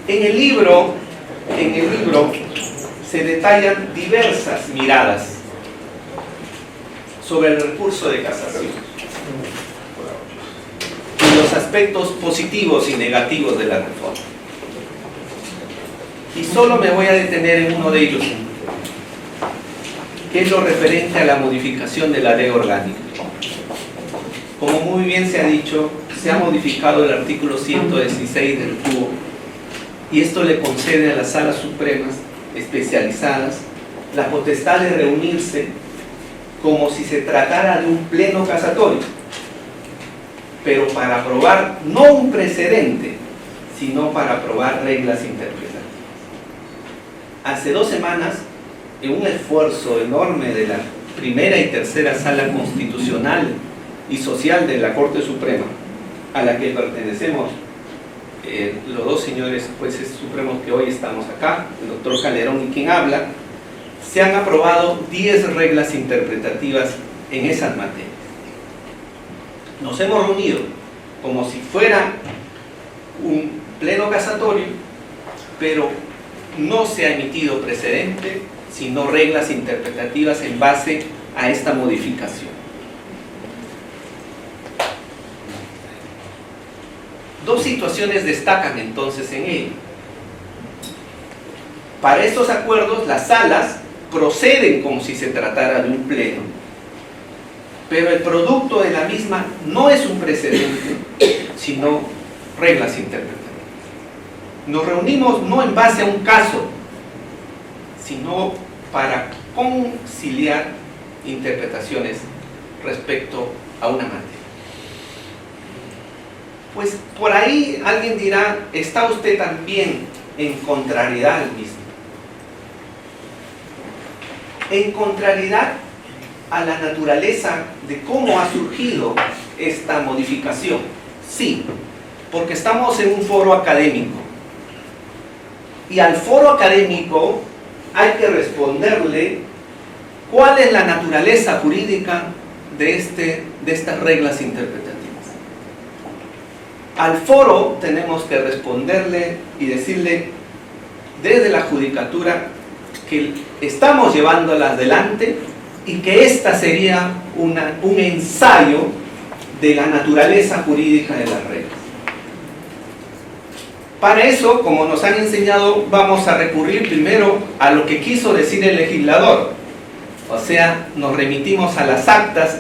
En el libro se detallan diversas miradas sobre el recurso de casación y los aspectos positivos y negativos de la reforma. Y solo me voy a detener en uno de ellos, que es lo referente a la modificación de la ley orgánica. Como muy bien se ha dicho, se ha modificado el artículo 116 del TUO, y esto le concede a las salas supremas especializadas la potestad de reunirse como si se tratara de un pleno casatorio, pero para aprobar no un precedente, sino para aprobar reglas interpretativas. Hace 2 semanas, en un esfuerzo enorme de la primera y tercera sala constitucional y social de la Corte Suprema, a la que pertenecemos los dos señores jueces supremos que hoy estamos acá, el doctor Calderón y quien habla, se han aprobado 10 reglas interpretativas en esas materias. Nos hemos reunido como si fuera un pleno casatorio, pero no se ha emitido precedente, sino reglas interpretativas en base a esta modificación. Dos situaciones destacan entonces en ello. Para estos acuerdos, las salas proceden como si se tratara de un pleno, pero el producto de la misma no es un precedente, sino reglas interpretativas. Nos reunimos no en base a un caso, sino para conciliar interpretaciones respecto a una materia. Pues por ahí alguien dirá, ¿está usted también en contrariedad al mismo? En contrariedad a la naturaleza de cómo ha surgido esta modificación. Sí, porque estamos en un foro académico. Y al foro académico hay que responderle cuál es la naturaleza jurídica de estas reglas interpretativas. Al foro tenemos que responderle y decirle desde la judicatura que estamos llevándola adelante y que esta sería un ensayo de la naturaleza jurídica de las reglas. Para eso, como nos han enseñado, vamos a recurrir primero a lo que quiso decir el legislador. O sea, nos remitimos a las actas,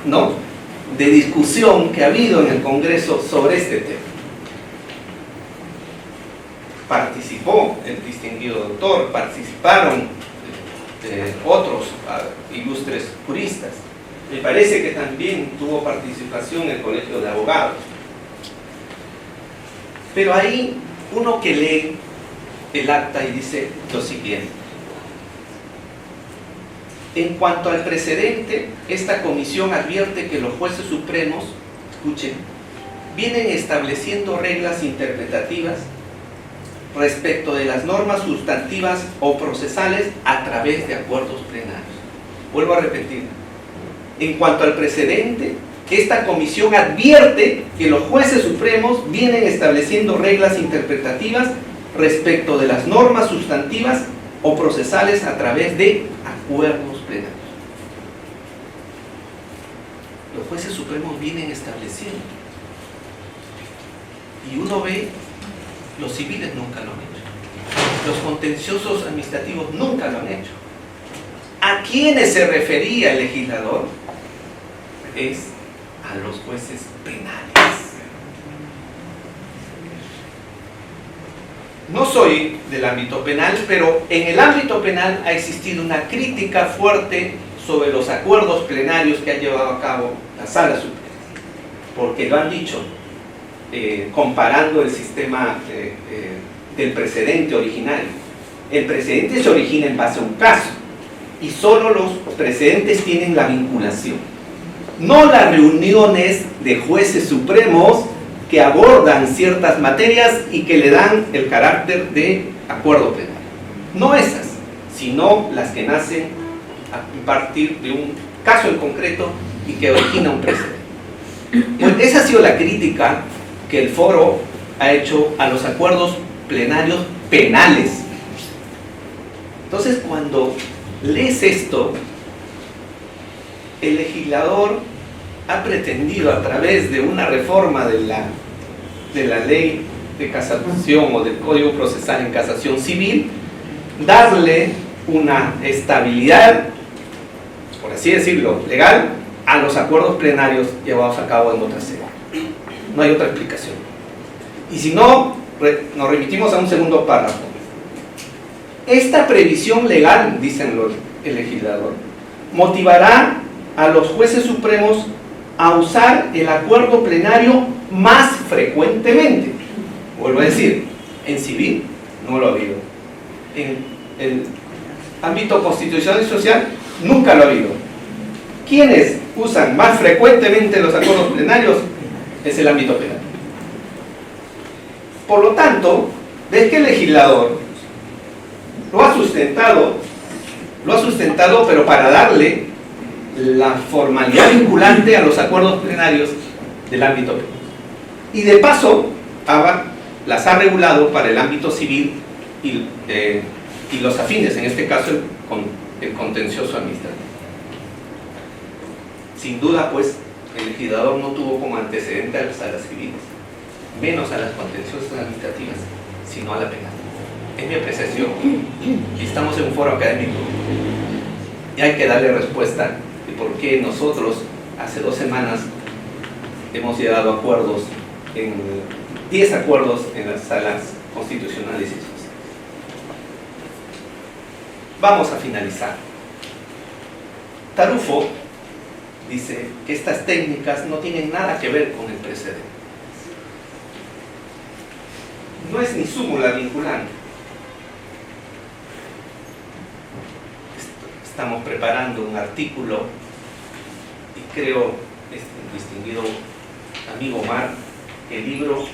¿no?, de discusión que ha habido en el Congreso sobre este tema. Participó el distinguido doctor, participaron otros ilustres juristas. Me parece que también tuvo participación el Colegio de Abogados. Pero ahí uno que lee el acta y dice lo siguiente: en cuanto al precedente, esta comisión advierte que los jueces supremos, escuchen, vienen estableciendo reglas interpretativas respecto de las normas sustantivas o procesales a través de acuerdos plenarios. Vuelvo a repetir. En cuanto al precedente, esta comisión advierte que los jueces supremos vienen estableciendo reglas interpretativas respecto de las normas sustantivas o procesales a través de acuerdos plenarios. Los jueces supremos vienen estableciendo. Y uno ve, los civiles nunca lo han hecho. Los contenciosos administrativos nunca lo han hecho. ¿A quiénes se refería el legislador? Es a los jueces penales. No soy del ámbito penal, pero en el ámbito penal ha existido una crítica fuerte sobre los acuerdos plenarios que ha llevado a cabo la Sala Suprema, porque lo han dicho, comparando el sistema del precedente originario. El precedente se origina en base a un caso, y solo los precedentes tienen la vinculación, no las reuniones de jueces supremos que abordan ciertas materias y que le dan el carácter de acuerdo plenario. No esas, sino las que nacen a partir de un caso en concreto y que origina un precedente. Pues esa ha sido la crítica que el foro ha hecho a los acuerdos plenarios penales. Entonces, cuando lees esto, el legislador ha pretendido, a través de una reforma de la ley de casación o del Código Procesal en casación civil, darle una estabilidad, por así decirlo, legal, a los acuerdos plenarios llevados a cabo en otra sede. No hay otra explicación. Y si no, nos remitimos a un segundo párrafo. Esta previsión legal, dicen el legislador, motivará a los jueces supremos a usar el acuerdo plenario más frecuentemente. Vuelvo a decir, en civil no lo ha habido. En el ámbito constitucional y social nunca lo ha habido. ¿Quiénes usan más frecuentemente los acuerdos plenarios? Es el ámbito penal. Por lo tanto, ves que el legislador lo ha sustentado, pero para darle la formalidad vinculante a los acuerdos plenarios del ámbito penal. Y de paso, las ha regulado para el ámbito civil y los afines, en este caso el contencioso administrativo. Sin duda, pues, el legislador no tuvo como antecedente a las salas civiles, menos a las contenciosas administrativas, sino a la penal. Es mi apreciación. Y estamos en un foro académico y hay que darle respuesta de por qué nosotros hace 2 semanas hemos llegado a acuerdos, 10 acuerdos en las salas constitucionales y sociales. Vamos a finalizar. Tarufo dice que estas técnicas no tienen nada que ver con el precedente. No es ni súmula vinculante. Estamos preparando un artículo y creo, distinguido amigo Omar, que el libro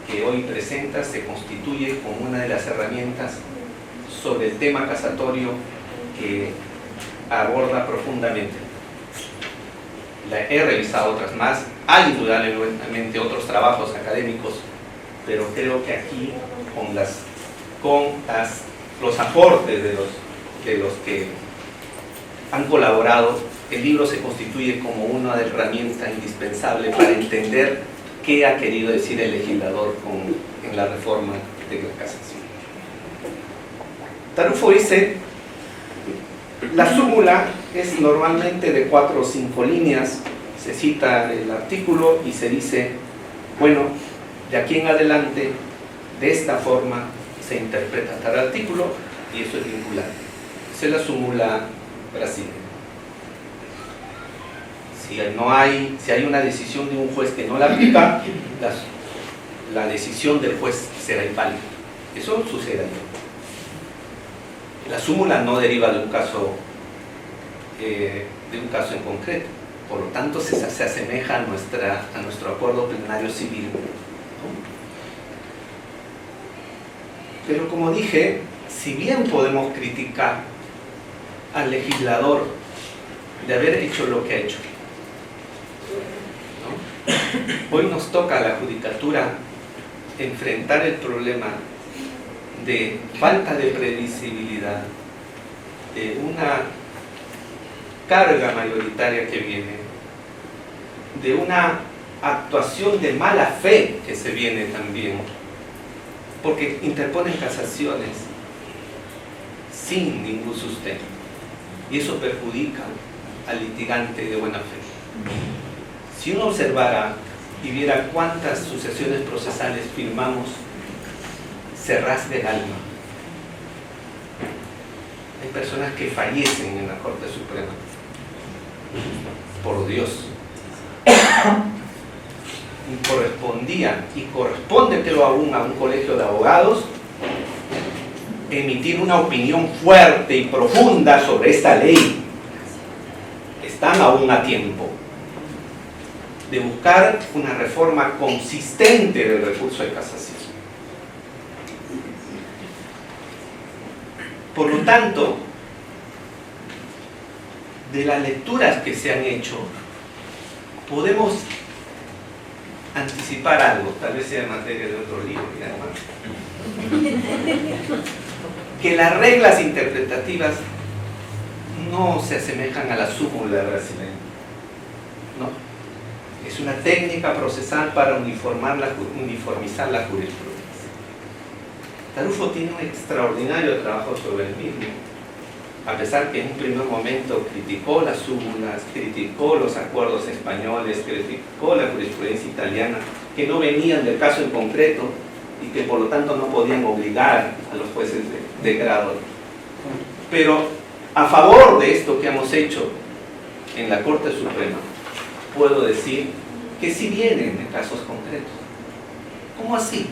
que hoy presenta se constituye como una de las herramientas sobre el tema casatorio que aborda profundamente. He revisado otras más, Hay indudablemente otros trabajos académicos, pero creo que aquí los aportes de los que han colaborado, el libro se constituye como una herramienta indispensable para entender qué ha querido decir el legislador en la reforma de la casación. Tarufo dice, la súmula es normalmente de 4 o 5 líneas, se cita el artículo y se dice, bueno, de aquí en adelante, de esta forma se interpreta tal artículo y eso es vinculante. Esa es la súmula brasileña. Si hay una decisión de un juez que no la aplica, la decisión del juez será inválida. Eso sucede ahí. La súmula no deriva de un caso en concreto, por lo tanto se asemeja a nuestro acuerdo plenario civil. Pero como dije, si bien podemos criticar al legislador de haber hecho lo que ha hecho, ¿no? Hoy nos toca a la judicatura enfrentar el problema de falta de previsibilidad, de una carga mayoritaria que viene, de una actuación de mala fe que se viene también, porque interponen casaciones sin ningún sustento y eso perjudica al litigante de buena fe. Si uno observara y viera cuántas sucesiones procesales firmamos, se rasga el alma. Hay personas que fallecen en la Corte Suprema. Por Dios. Y correspondía, y corresponde, creo, aún a un colegio de abogados emitir una opinión fuerte y profunda sobre esta ley. Están aún a tiempo de buscar una reforma consistente del recurso de casación. Por lo tanto, de las lecturas que se han hecho, podemos anticipar algo, tal vez sea materia de otro libro, que las reglas interpretativas no se asemejan a la súmula brasileña. No. Es una técnica procesal para uniformizar la jurisprudencia. Tarufo tiene un extraordinario trabajo sobre el mismo, a pesar que en un primer momento criticó las súmulas, criticó los acuerdos españoles, criticó la jurisprudencia italiana, que no venían del caso en concreto y que por lo tanto no podían obligar a los jueces de grado. Pero a favor de esto que hemos hecho en la Corte Suprema, puedo decir que sí vienen de casos concretos. ¿Cómo así?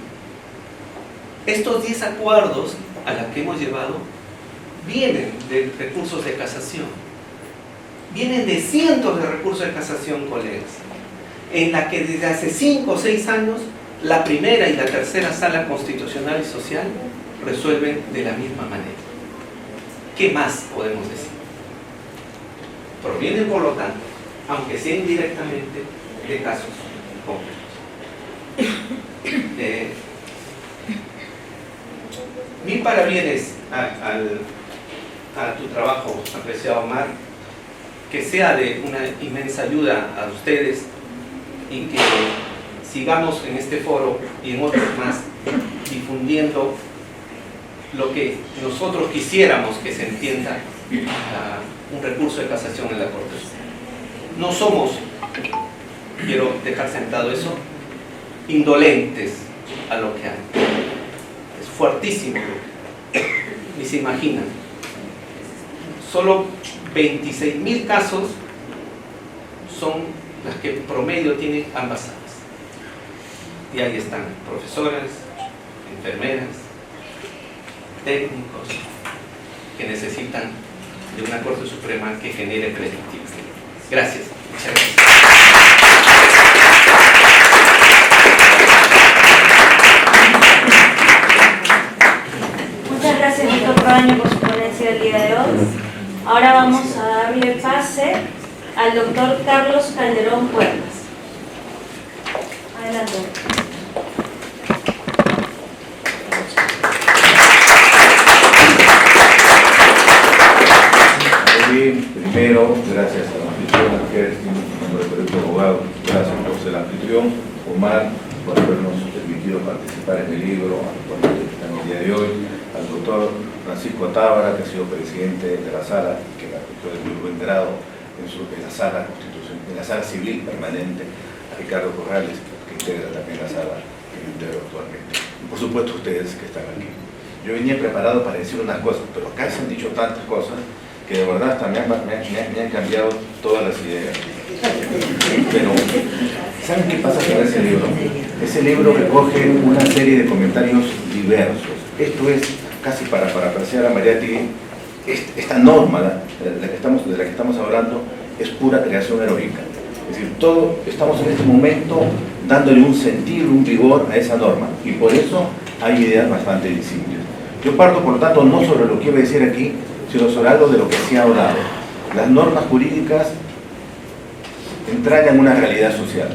Estos 10 acuerdos a los que hemos llevado vienen de recursos de casación. Vienen de cientos de recursos de casación, colegas, en la que desde hace 5 o 6 años la primera y la tercera sala constitucional y social resuelven de la misma manera. ¿Qué más podemos decir? Provienen, por lo tanto, aunque sea indirectamente, de casos concretos. Mil parabienes a tu trabajo, apreciado Omar, que sea de una inmensa ayuda a ustedes y que sigamos en este foro y en otros más difundiendo lo que nosotros quisiéramos que se entienda un recurso de casación en la Corte. No somos, quiero dejar sentado eso, indolentes a lo que hay. Es fuertísimo, ni se imaginan. Solo 26.000 casos son las que en promedio tienen ambas salas. Y ahí están profesoras, enfermeras, técnicos que necesitan de una Corte Suprema que genere perspectivas. Gracias. Muchas gracias. Muchas gracias, doctor Proaño, por su ponencia del día de hoy. Ahora vamos a darle pase al doctor Carlos Calderón Puertas. Adelante. Primero, gracias a la anfitriona, que es un nombre del colegio de abogados, gracias por el anfitrión, Omar, por habernos permitido participar en el libro, a los que están el día de hoy, al doctor Francisco Tábara, que ha sido presidente de la sala, que la doctora de muy buen grado en la sala en la sala civil permanente, a Ricardo Corrales, que integra también la sala que yo integro actualmente. Y por supuesto ustedes que están aquí. Yo venía preparado para decir unas cosas, pero acá se han dicho tantas cosas que de verdad hasta me han cambiado todas las ideas. Pero, ¿saben qué pasa con ese libro? Ese libro recoge una serie de comentarios diversos. Esto es, casi para parafrasear a Mariátegui, esta norma de la que estamos hablando es pura creación heroica. Es decir, estamos en este momento dándole un sentido, un vigor a esa norma, y por eso hay ideas bastante disímiles. Yo parto, por lo tanto, no sobre lo que iba a decir aquí, sino sobre algo de lo que se ha hablado. Las normas jurídicas entrañan una realidad social.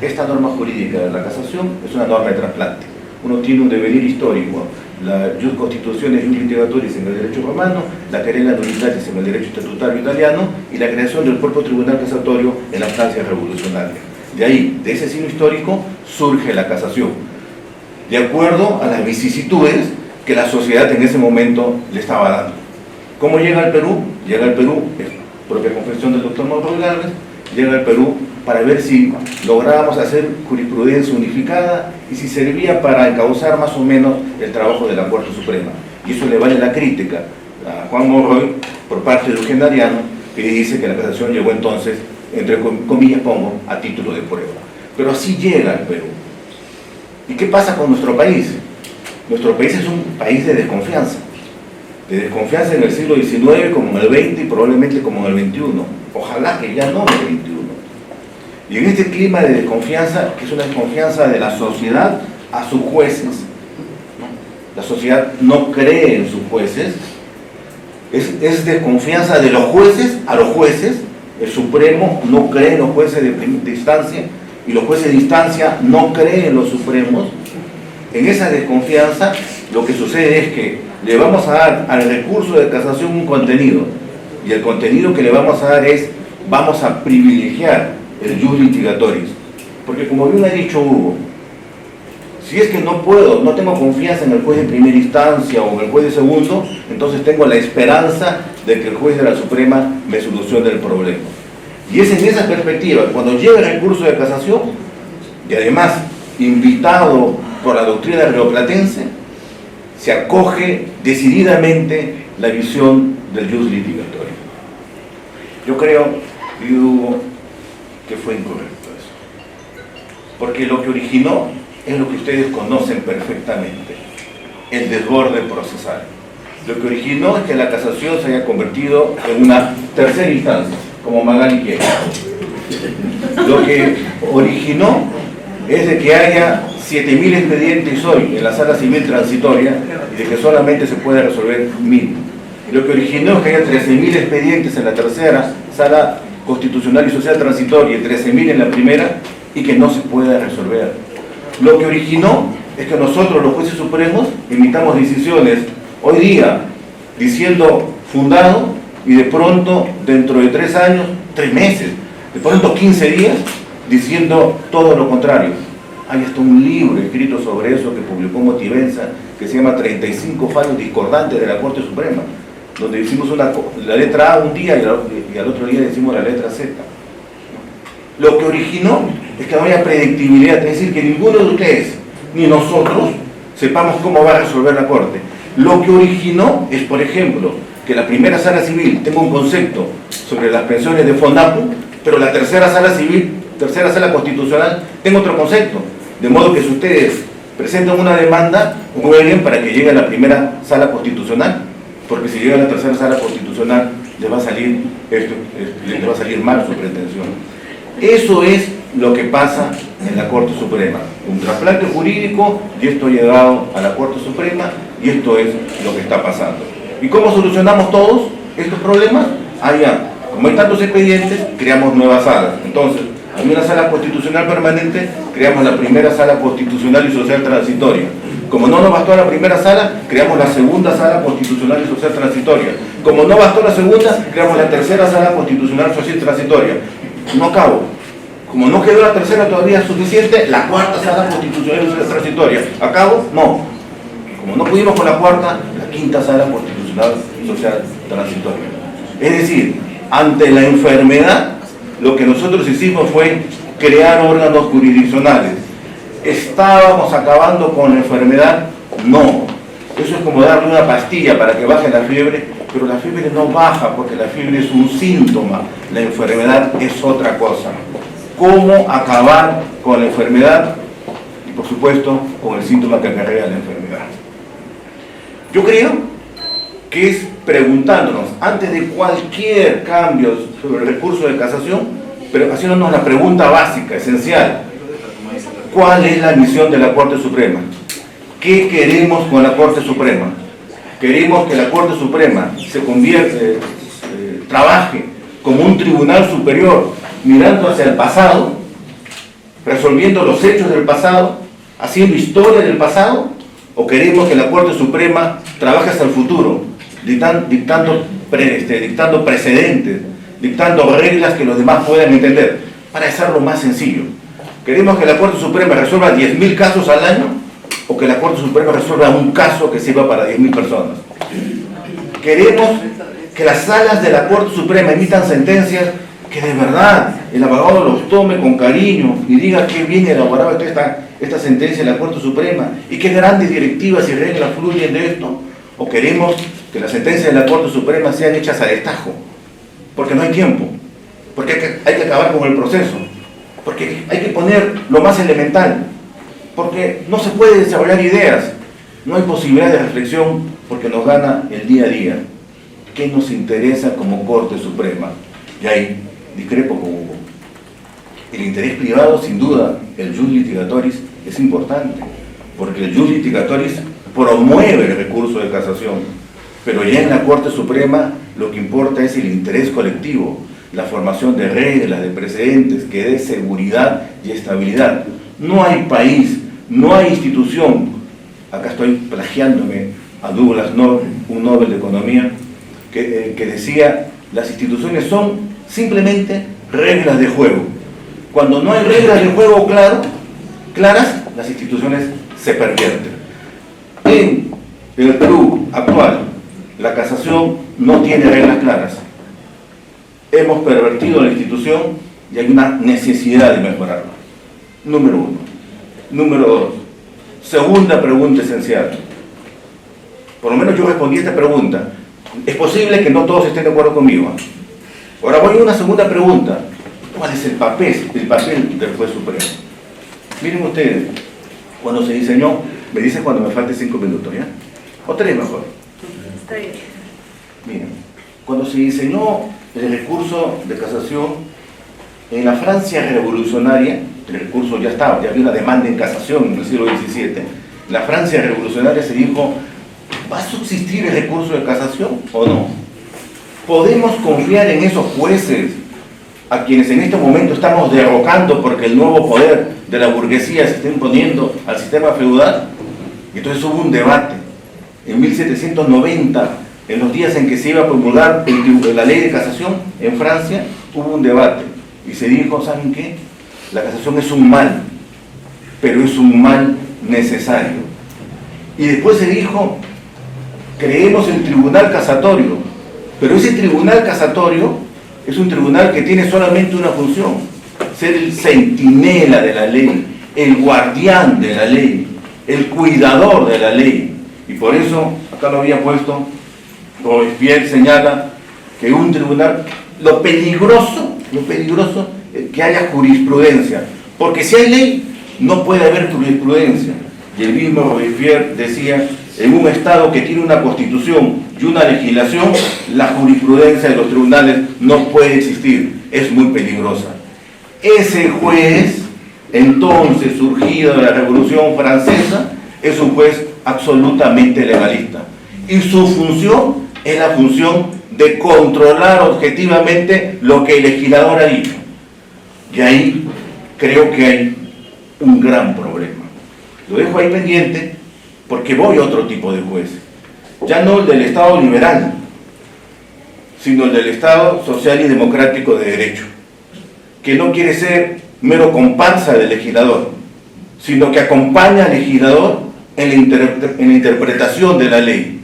Esta norma jurídica de la casación es una norma de trasplante. Uno tiene un devenir histórico. La jus constitutionis jus litigatoris en el derecho romano, la querela nullitatis en el derecho estatutario italiano y la creación del propio tribunal casatorio en la Francia revolucionaria. De ahí, de ese signo histórico, surge la casación, de acuerdo a las vicisitudes que la sociedad en ese momento le estaba dando. ¿Cómo llega al Perú? Llega al Perú, es propia confesión del doctor Mauro Galvez, llega al Perú para ver si lográbamos hacer jurisprudencia unificada y si servía para encauzar más o menos el trabajo de la Corte Suprema. Y eso le vale la crítica a Juan Monroy por parte de Eugenio Ariano, que dice que la casación llegó entonces, entre comillas pongo, a título de prueba. Pero así llega al Perú. ¿Y qué pasa con nuestro país? Nuestro país es un país de desconfianza en el siglo XIX como en el XX y probablemente como en el XXI. Ojalá que ya no en el XXI. Y en este clima de desconfianza, que es una desconfianza de la sociedad a sus jueces, ¿no? La sociedad no cree en sus jueces, es desconfianza de los jueces a los jueces. El Supremo no cree en los jueces de instancia y los jueces de instancia no creen en los supremos. En esa desconfianza lo que sucede es que le vamos a dar al recurso de casación un contenido, y el contenido que le vamos a dar es, vamos a privilegiar el jus litigatoris, porque como bien ha dicho Hugo, si es que no tengo confianza en el juez de primera instancia o en el juez de segundo, entonces tengo la esperanza de que el juez de la Suprema me solucione el problema. Y es en esa perspectiva, cuando llega el recurso de casación, y además invitado por la doctrina rioplatense, se acoge decididamente la visión del jus litigatorio. Yo creo, Hugo, que fue incorrecto eso. Porque lo que originó es lo que ustedes conocen perfectamente, el desborde procesal. Lo que originó es que la casación se haya convertido en una tercera instancia, como Magali quiere. Lo que originó es de que haya 7.000 expedientes hoy en la sala civil transitoria y de que solamente se puede resolver 1.000. Y lo que originó es que haya 13.000 expedientes en la tercera sala constitucional y social transitoria y 13.000 en la primera y que no se pueda resolver. Lo que originó es que nosotros, los jueces supremos, emitamos decisiones hoy día diciendo fundado y de pronto dentro de 3 años, 3 meses, de pronto 15 días diciendo todo lo contrario. Hay hasta un libro escrito sobre eso que publicó Motivenza que se llama 35 fallos discordantes de la Corte Suprema, donde decimos la letra A un día y al otro día decimos la letra Z. Lo que originó es que no haya predictibilidad, es decir, que ninguno de ustedes, ni nosotros, sepamos cómo va a resolver la Corte. Lo que originó es, por ejemplo, que la primera sala civil tenga un concepto sobre las pensiones de FONAPU, pero la tercera sala constitucional tenga otro concepto. De modo que si ustedes presentan una demanda, jueguen para que llegue a la primera sala constitucional, porque si llega a la tercera sala constitucional les va a salir mal su pretensión. Eso es lo que pasa en la Corte Suprema. Un trasplante jurídico y esto ha llegado a la Corte Suprema y esto es lo que está pasando. ¿Y cómo solucionamos todos estos problemas? Como hay tantos expedientes, creamos nuevas salas. Entonces, Había una sala constitucional permanente, creamos la primera sala constitucional y social transitoria. Como no nos bastó la primera sala, creamos la segunda sala constitucional y social transitoria. Como no bastó la segunda, creamos la tercera sala constitucional social transitoria. No acabo. Como no quedó la tercera todavía suficiente, la cuarta sala constitucional y social transitoria. ¿Acabo? No. Como no pudimos con la cuarta, la quinta sala constitucional y social transitoria. Es decir, ante la enfermedad, lo que nosotros hicimos fue crear órganos jurisdiccionales. ¿Estábamos acabando con la enfermedad? No. Eso es como darle una pastilla para que baje la fiebre, pero la fiebre no baja porque la fiebre es un síntoma, la enfermedad es otra cosa. ¿Cómo acabar con la enfermedad? Y por supuesto, con el síntoma que acarrea la enfermedad. Yo creo que es preguntándonos, antes de cualquier cambio sobre el recurso de casación, pero haciéndonos la pregunta básica, esencial: ¿cuál es la misión de la Corte Suprema? ¿Qué queremos con la Corte Suprema? Queremos que la Corte Suprema se trabaje como un tribunal superior, mirando hacia el pasado, resolviendo los hechos del pasado, haciendo historia del pasado, o queremos que la Corte Suprema trabaje hacia el futuro, dictando precedentes, dictando reglas que los demás puedan entender, para hacerlo más sencillo. ¿Queremos que la Corte Suprema resuelva 10.000 casos al año o que la Corte Suprema resuelva un caso que sirva para 10.000 personas? ¿Queremos que las salas de la Corte Suprema emitan sentencias que de verdad el abogado los tome con cariño y diga qué bien elaborada esta sentencia de la Corte Suprema y qué grandes directivas y reglas fluyen de esto? ¿O queremos que las sentencias de la Corte Suprema sean hechas a destajo? Porque no hay tiempo, porque hay que acabar con el proceso, porque hay que poner lo más elemental, porque no se puede desarrollar ideas, no hay posibilidad de reflexión porque nos gana el día a día. ¿Qué nos interesa como Corte Suprema? Y ahí discrepo con Hugo. El interés privado, sin duda, el jus litigatoris es importante, porque el jus litigatoris promueve el recurso de casación, pero ya en la Corte Suprema lo que importa es el interés colectivo, la formación de reglas, de precedentes que dé seguridad y estabilidad. No hay país, no hay institución, acá estoy plagiándome a Douglas North, un Nobel de Economía, que decía: las instituciones son simplemente reglas de juego. Cuando no hay reglas de juego claras, las instituciones se pervierten. En el Perú actual, la casación no tiene reglas claras. Hemos pervertido la institución y hay una necesidad de mejorarla. Número uno. Número dos. Segunda pregunta esencial. Por lo menos yo respondí a esta pregunta. Es posible que no todos estén de acuerdo conmigo. Ahora voy a una segunda pregunta. ¿Cuál es el papel del juez supremo? Miren ustedes, cuando se diseñó, me dicen cuando me falte 5 minutos, ¿ya? O 3 mejor. Está bien. Miren, cuando se diseñó el recurso de casación, en la Francia revolucionaria, el recurso ya estaba, ya había una demanda en casación en el siglo XVII. En la Francia revolucionaria se dijo: ¿va a subsistir el recurso de casación o no? ¿Podemos confiar en esos jueces a quienes en este momento estamos derrocando porque el nuevo poder de la burguesía se está imponiendo al sistema feudal? Entonces hubo un debate. En 1790, en los días en que se iba a promulgar la ley de casación en Francia, hubo un debate y se dijo: ¿saben qué? La casación es un mal, pero es un mal necesario. Y después se dijo: creemos el tribunal casatorio, pero ese tribunal casatorio es un tribunal que tiene solamente una función: ser el centinela de la ley, el guardián de la ley, el cuidador de la ley. Y por eso, acá lo había puesto, Robespierre señala que un tribunal, lo peligroso es que haya jurisprudencia, porque si hay ley, no puede haber jurisprudencia. Y el mismo Robespierre decía: en un Estado que tiene una constitución y una legislación, la jurisprudencia de los tribunales no puede existir, es muy peligrosa. Ese juez, entonces surgido de la Revolución Francesa, es un juez absolutamente legalista. Y su función es la función de controlar objetivamente lo que el legislador ha dicho. Y ahí creo que hay un gran problema. Lo dejo ahí pendiente porque voy a otro tipo de juez. Ya no el del Estado liberal, sino el del Estado social y democrático de derecho, que no quiere ser mero comparsa del legislador, sino que acompaña al legislador en la interpretación de la ley.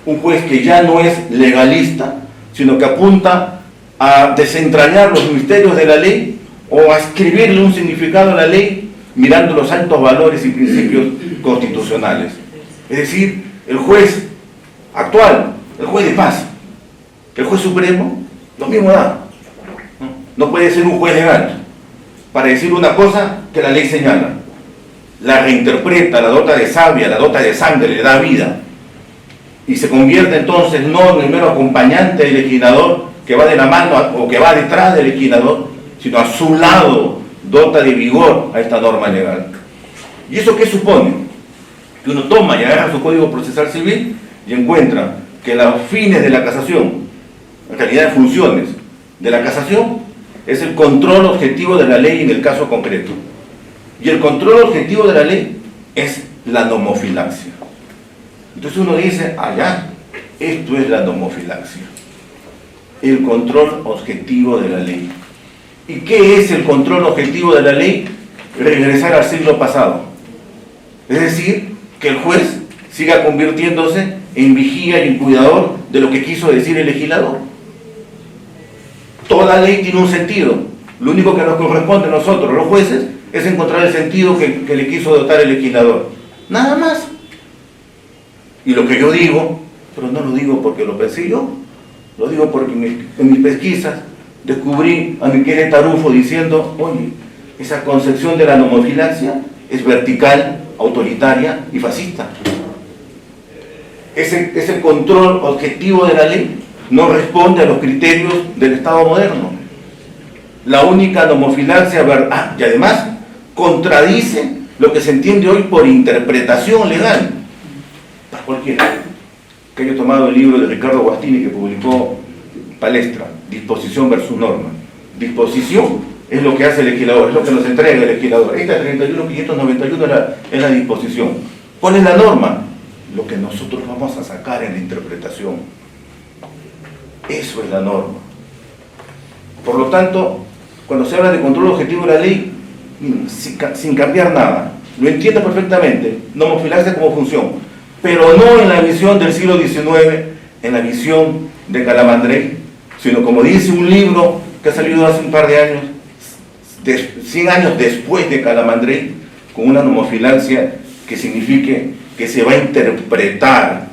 Un juez que ya no es legalista, sino que apunta a desentrañar los misterios de la ley o a escribirle un significado a la ley mirando los altos valores y principios constitucionales. Es decir, el juez actual, el juez de paz, el juez supremo, lo mismo da. No puede ser un juez legal para decir una cosa que la ley señala. La reinterpreta, la dota de savia, la dota de sangre, le da vida. Y se convierte entonces no en el mero acompañante del legislador que va de la mano o que va detrás del legislador, sino a su lado dota de vigor a esta norma legal. ¿Y eso qué supone? Que uno toma y agarra su Código Procesal Civil y encuentra que los fines de la casación, en realidad funciones de la casación, es el control objetivo de la ley en el caso concreto. Y el control objetivo de la ley es la nomofilaxia. Entonces uno dice, ya, esto es la nomofilaxia. El control objetivo de la ley. ¿Y qué es el control objetivo de la ley? Regresar al siglo pasado. Es decir, que el juez siga convirtiéndose en vigía y en cuidador de lo que quiso decir el legislador. Toda ley tiene un sentido. Lo único que nos corresponde a nosotros, los jueces, es encontrar el sentido que le quiso dotar el legislador. Nada más. Y lo que yo digo, pero no lo digo porque lo pensé yo, lo digo porque en mis pesquisas descubrí a Michele Tarufo diciendo, oye, esa concepción de la nomofilaxia es vertical, autoritaria y fascista. Ese control objetivo de la ley no responde a los criterios del Estado moderno. La única nomofilaxia, y además contradice lo que se entiende hoy por interpretación legal. Para cualquiera que haya tomado el libro de Ricardo Guastini que publicó Palestra, Disposición versus Norma. Disposición es lo que hace el legislador, es lo que nos entrega el legislador. Esta 31.591 es la disposición. ¿Cuál es la norma? Lo que nosotros vamos a sacar en la interpretación. Eso es la norma. Por lo tanto, cuando se habla de control objetivo de la ley, sin cambiar nada, lo entiendo perfectamente, nomofilaxia como función, pero no en la visión del siglo XIX, en la visión de Calamandrei, sino como dice un libro que ha salido hace un par de años, 100 años después de Calamandrei, con una nomofilaxia que signifique que se va a interpretar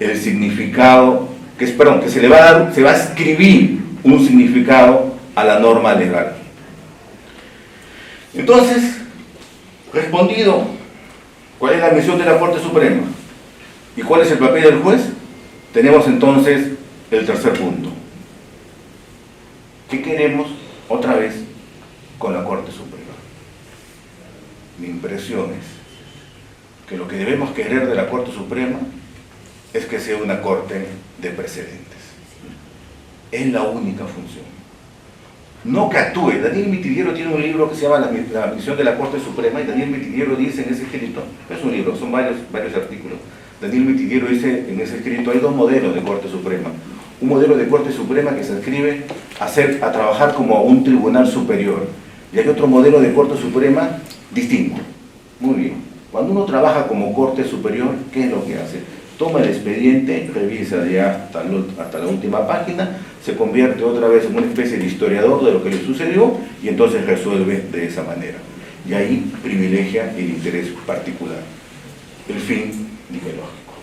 el significado, que se le va a dar, se va a escribir un significado a la norma legal. Entonces, respondido, ¿cuál es la misión de la Corte Suprema? ¿Y cuál es el papel del juez? Tenemos entonces el tercer punto. ¿Qué queremos otra vez con la Corte Suprema? Mi impresión es que lo que debemos querer de la Corte Suprema es que sea una corte de precedentes. Es la única función. No que actúe. Daniel Mitidiero tiene un libro que se llama La misión de la Corte Suprema, y Daniel Mitidiero dice en ese escrito, no es un libro, son varios artículos. Daniel Mitidiero dice en ese escrito, hay dos modelos de Corte Suprema. Un modelo de Corte Suprema que se adscribe a trabajar como un tribunal superior. Y hay otro modelo de Corte Suprema distinto. Muy bien. Cuando uno trabaja como Corte Superior, ¿qué es lo que hace? Toma el expediente, revisa ya hasta la última página, se convierte otra vez en una especie de historiador de lo que le sucedió y entonces resuelve de esa manera. Y ahí privilegia el interés particular, el fin ideológico.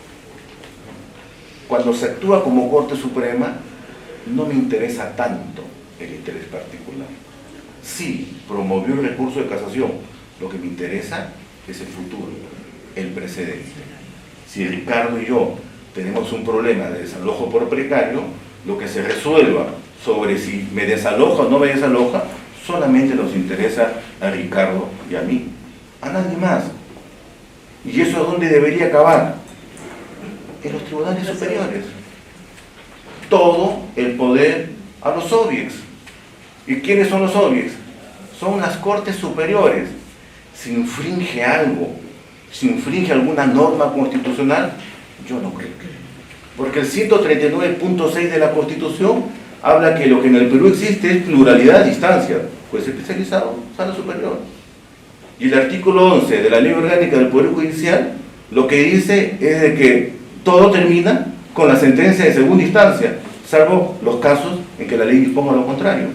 Cuando se actúa como Corte Suprema, no me interesa tanto el interés particular. Sí, promovió el recurso de casación. Lo que me interesa es el futuro, el precedente. Si Ricardo y yo tenemos un problema de desalojo por precario, lo que se resuelva sobre si me desaloja o no me desaloja, solamente nos interesa a Ricardo y a mí, a nadie más. ¿Y eso es donde debería acabar? En los tribunales superiores. Todo el poder a los soviets. ¿Y quiénes son los soviets? son las Cortes Superiores. Si infringe algo, si infringe alguna norma constitucional, yo no creo. Porque el 139.6 de la Constitución habla que lo que en el Perú existe es pluralidad de instancias, juez especializado, sala superior. Y el artículo 11 de la Ley Orgánica del Poder Judicial lo que dice es de que todo termina con la sentencia de segunda instancia, salvo los casos en que la ley disponga lo contrario.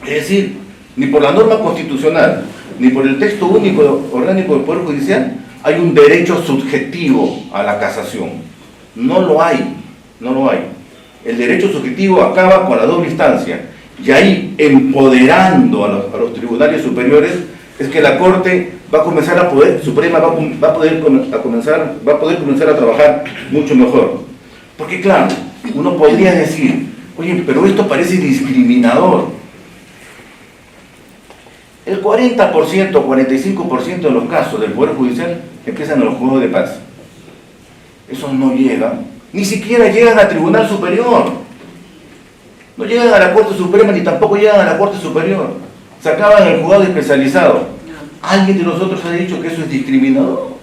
Es decir, ni por la norma constitucional, ni por el texto único orgánico del Poder Judicial hay un derecho subjetivo a la casación. No lo hay, no lo hay. El derecho subjetivo acaba con la doble instancia, y ahí, empoderando a los tribunales superiores, es que la Corte va a comenzar a poder, Suprema va a poder comenzar a trabajar mucho mejor. Porque claro, uno podría decir, oye, pero esto parece discriminador. El 40%, 45% de los casos del Poder Judicial empiezan en los juzgados de paz. Esos no llegan, ni siquiera llegan al Tribunal Superior. No llegan a la Corte Suprema ni tampoco llegan a la Corte Superior. Se acaban en el juzgado especializado. ¿Alguien de nosotros ha dicho que eso es discriminador?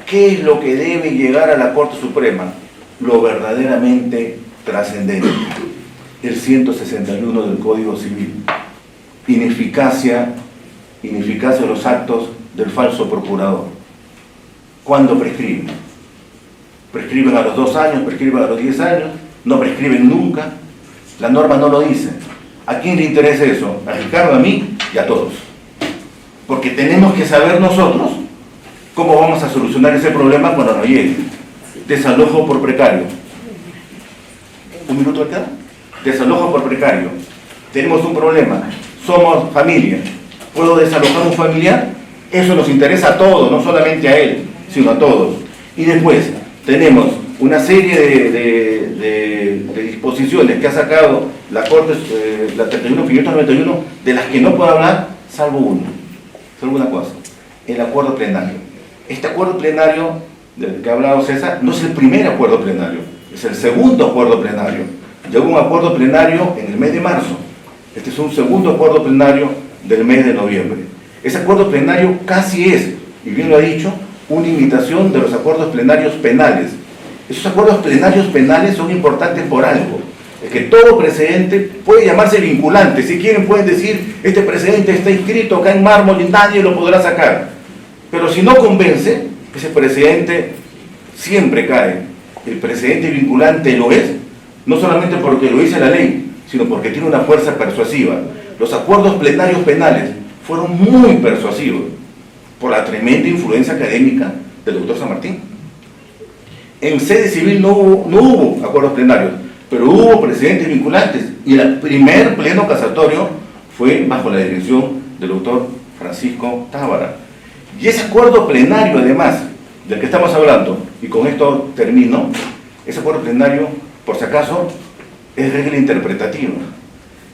¿Qué es lo que debe llegar a la Corte Suprema? Lo verdaderamente trascendente. El 161 del Código Civil. Ineficacia de los actos del falso procurador. ¿Cuándo prescriben? Prescriben a los 2 años, prescriben a los 10 años, no prescriben nunca. La norma no lo dice. ¿A quién le interesa eso? A Ricardo, a mí y a todos. Porque tenemos que saber nosotros cómo vamos a solucionar ese problema cuando nos llegue. Desalojo por precario. ¿Un minuto acá? Desalojo por precario. Tenemos un problema. Somos familia. ¿Puedo desalojar un familiar? Eso nos interesa a todos, no solamente a él, sino a todos. Y después tenemos una serie de disposiciones que ha sacado la Corte, la 31.591, de las que no puedo hablar, salvo una cosa, el acuerdo plenario. Este acuerdo plenario del que ha hablado César no es el primer acuerdo plenario, es el segundo acuerdo plenario. Ya hubo un acuerdo plenario en el mes de marzo. Este es un segundo acuerdo plenario del mes de noviembre. Ese acuerdo plenario casi es, y bien lo ha dicho, una imitación de los acuerdos plenarios penales. Esos acuerdos plenarios penales son importantes por algo. Es que todo precedente puede llamarse vinculante. Si quieren pueden decir, este precedente está inscrito acá en mármol y nadie lo podrá sacar. Pero si no convence, ese precedente siempre cae. El precedente vinculante lo es, no solamente porque lo dice la ley, sino porque tiene una fuerza persuasiva. Los acuerdos plenarios penales fueron muy persuasivos por la tremenda influencia académica del doctor San Martín. En sede civil no hubo acuerdos plenarios, pero hubo precedentes vinculantes, y el primer pleno casatorio fue bajo la dirección del doctor Francisco Tábara. Y ese acuerdo plenario, además, del que estamos hablando, y con esto termino, ese acuerdo plenario, por si acaso, es regla interpretativa.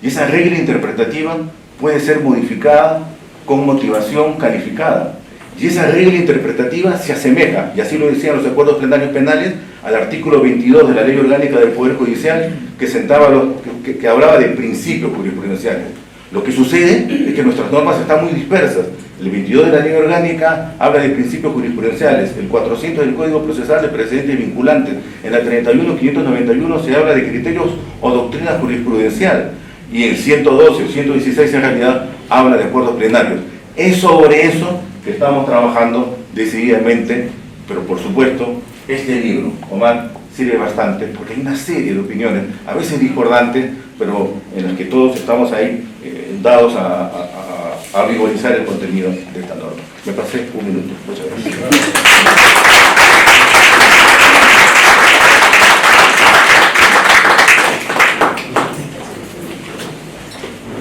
Y esa regla interpretativa puede ser modificada con motivación calificada. Y esa regla interpretativa se asemeja, y así lo decían los acuerdos plenarios penales, al artículo 22 de la Ley Orgánica del Poder Judicial, que hablaba de principios jurisprudenciales. Lo que sucede es que nuestras normas están muy dispersas. El 22 de la Ley Orgánica habla de principios jurisprudenciales, el 400 del Código Procesal de precedentes vinculantes, en la 31.591 se habla de criterios o doctrina jurisprudencial, y el 112 o 116 en realidad habla de acuerdos plenarios. Es sobre eso que estamos trabajando decididamente, pero por supuesto, este libro, Omar, sirve bastante, porque hay una serie de opiniones, a veces discordantes, pero en las que todos estamos ahí dados a vigorizar el contenido de esta norma. Me pasé un minuto. Muchas gracias.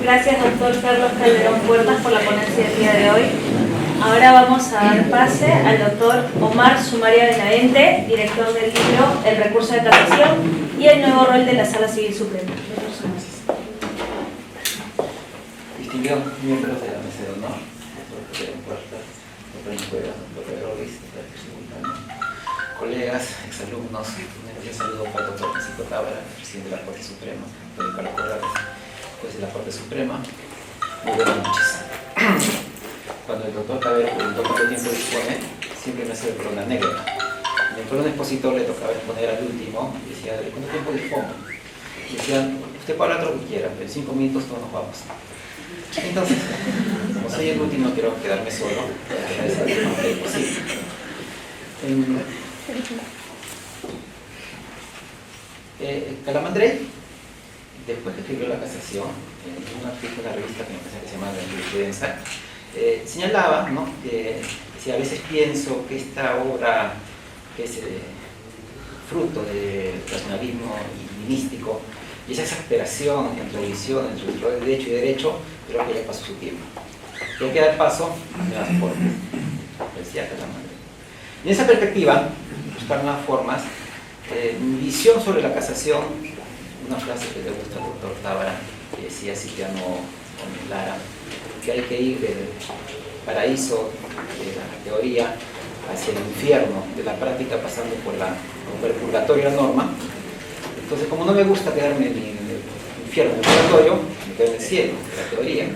Gracias, doctor Carlos Calderón Puertas, por la ponencia del día de hoy. Ahora vamos a dar pase al doctor Omar Sumaria Benavente, director del libro El recurso de casación y el nuevo rol de la Sala Civil Suprema. Distinguidos miembros de la mesa de honor, doctor Calderón Puertas, doctor Cuevas, doctor Pedro Ruiz, colegas, exalumnos, Un saludo para el doctor Francisco Tábara, presidente de la Corte Suprema, doctor Carlos Corrales, juez de la Corte Suprema. Muy buenas noches. Cuando el doctor Tábara preguntó cuánto tiempo dispone, siempre me hace una anécdota. Dentro de un expositor le tocaba exponer al último y decía, ¿de cuánto tiempo dispongo? Y decían, usted puede hablar lo que quiera, pero en 5 minutos todos nos vamos. Entonces, como soy el último, no quiero quedarme solo, para que sea lo más breve posible. Calamandrei, después que escribió la casación, en un artículo de una revista que me parece que se llama La Jurisprudencia, señalaba, ¿no?, que si a veces pienso que esta obra, que es fruto del racionalismo místico, y esa exasperación entre visión, entre el derecho y derecho, creo que ya pasó su tiempo. Que hay que dar paso a nuevas formas, decía Calamandrei. Y en esa perspectiva, buscar nuevas formas, mi visión sobre la casación, una frase que le gusta al doctor Tábara, que decía Cipriano Lara, que hay que ir del paraíso de la teoría hacia el infierno de la práctica, pasando por el purgatorio y la norma. Entonces, como no me gusta quedarme en el infierno, en el purgatorio, me quedo en el cielo, de la teoría.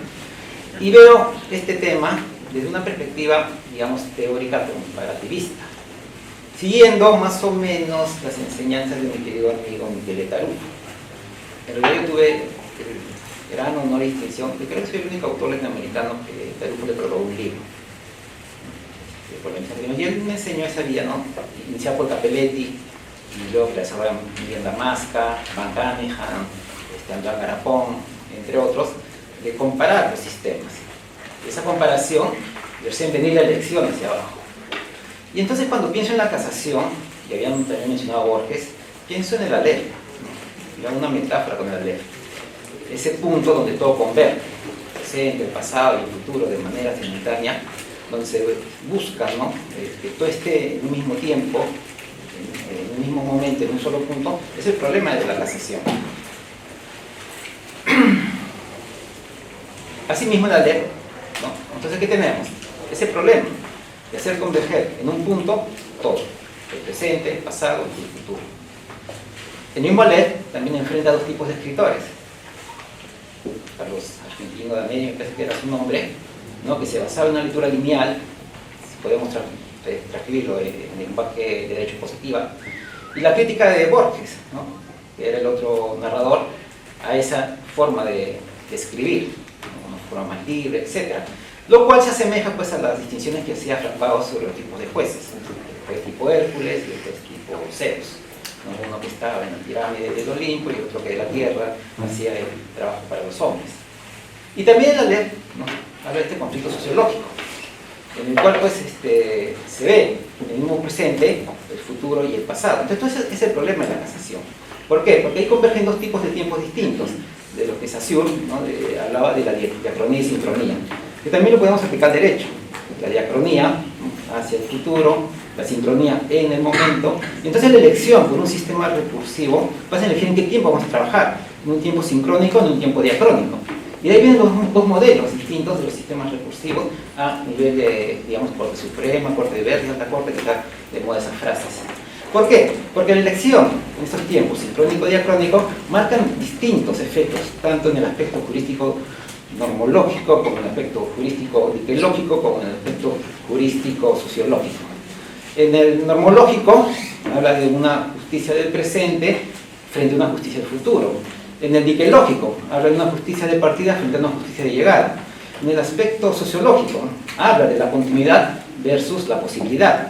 Y veo este tema desde una perspectiva, digamos, teórica comparativista, siguiendo más o menos las enseñanzas de mi querido amigo Michele Tarufo. En realidad yo tuve el gran honor y distinción de creo que soy el único autor latinoamericano que Tarufo le prologó un libro. Y él me enseñó esa vía, ¿no? Iniciado por Capelletti, y luego que la desarrollaron Miguel Damasca, Van Cunningham, Andrés Garapón, entre otros, de comparar los sistemas. Esa comparación, de venir la elección hacia abajo. Y entonces cuando pienso en la casación, y habían también mencionado a Borges, pienso en el Aleph, ¿no? Una metáfora con el Aleph. Ese punto donde todo converge, el presente, el pasado y el futuro de manera simultánea, donde se busca, ¿no?, que todo esté en un mismo tiempo, en un mismo momento, en un solo punto. Es el problema de la casación. Asimismo, la ley, ¿no? Entonces, ¿qué tenemos? Ese problema de hacer converger en un punto todo, el presente, el pasado y el futuro. El mismo Aleph también enfrenta a dos tipos de escritores. Carlos Argentino de Amelio, me parece que era su nombre, ¿no?, que se basaba en una lectura lineal, si podemos transcribirlo en lenguaje de derecho positiva, y la crítica de Borges, ¿no?, que era el otro narrador, a esa forma de escribir, ¿no?, una forma más libre, etc. Lo cual se asemeja, pues, a las distinciones que hacía Frappao sobre los tipos de jueces, el juez tipo Hércules y el juez tipo Zeus, ¿no?, uno que estaba en la pirámide del Olimpo y otro que de la tierra hacía el trabajo para los hombres. Y también la ley, ¿no?, habla de este conflicto sociológico, en el cual, pues, se ve en el mismo presente el futuro y el pasado. Entonces, ese es el problema de la casación. ¿Por qué? Porque ahí convergen dos tipos de tiempos distintos, de lo que Saussure, ¿no?, hablaba de la diacronía y sincronía, que también lo podemos aplicar al derecho. La diacronía hacia el futuro, la sincronía en el momento. Y entonces la elección por un sistema recursivo va a elegir en qué tiempo vamos a trabajar, en un tiempo sincrónico o en un tiempo diacrónico. Y de ahí vienen los dos modelos distintos de los sistemas recursivos a nivel de, digamos, Corte Suprema, Corte de Berry, Alta Corte, que está de moda esas frases. ¿Por qué? Porque la elección en estos tiempos, sincrónico y diacrónico, marcan distintos efectos, tanto en el aspecto jurístico normológico, como en el aspecto jurístico diquelógico, como en el aspecto jurístico sociológico. En el normológico, habla de una justicia del presente frente a una justicia del futuro. En el diquelógico, habla de una justicia de partida frente a una justicia de llegada. En el aspecto sociológico, habla de la continuidad versus la posibilidad.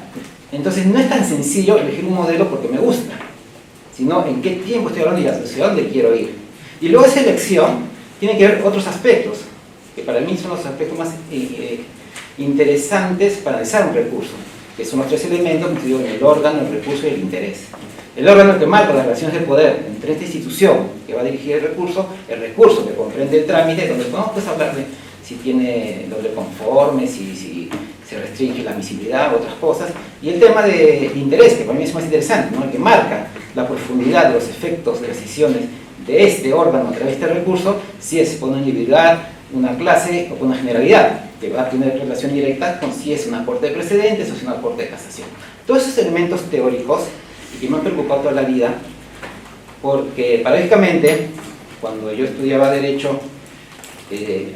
Entonces, no es tan sencillo elegir un modelo porque me gusta, sino en qué tiempo estoy hablando y hacia dónde quiero ir. Y luego esa elección tiene que ver otros aspectos, que para mí son los aspectos más interesantes para analizar un recurso, que son los tres elementos que digo, el órgano, el recurso y el interés. El órgano que marca las relaciones de poder entre esta institución que va a dirigir el recurso que comprende el trámite, donde podemos, pues, hablar de si tiene doble conforme, si se restringe la admisibilidad u otras cosas, y el tema de interés, que para mí es más interesante, ¿no?, el que marca la profundidad de los efectos de las decisiones de este órgano a través de este recurso, si es por una individualidad, una clase o por una generalidad, que va a tener relación directa con si es una corte de precedentes o si es una corte de casación. Todos esos elementos teóricos y que me han preocupado toda la vida, porque paradójicamente, cuando yo estudiaba Derecho,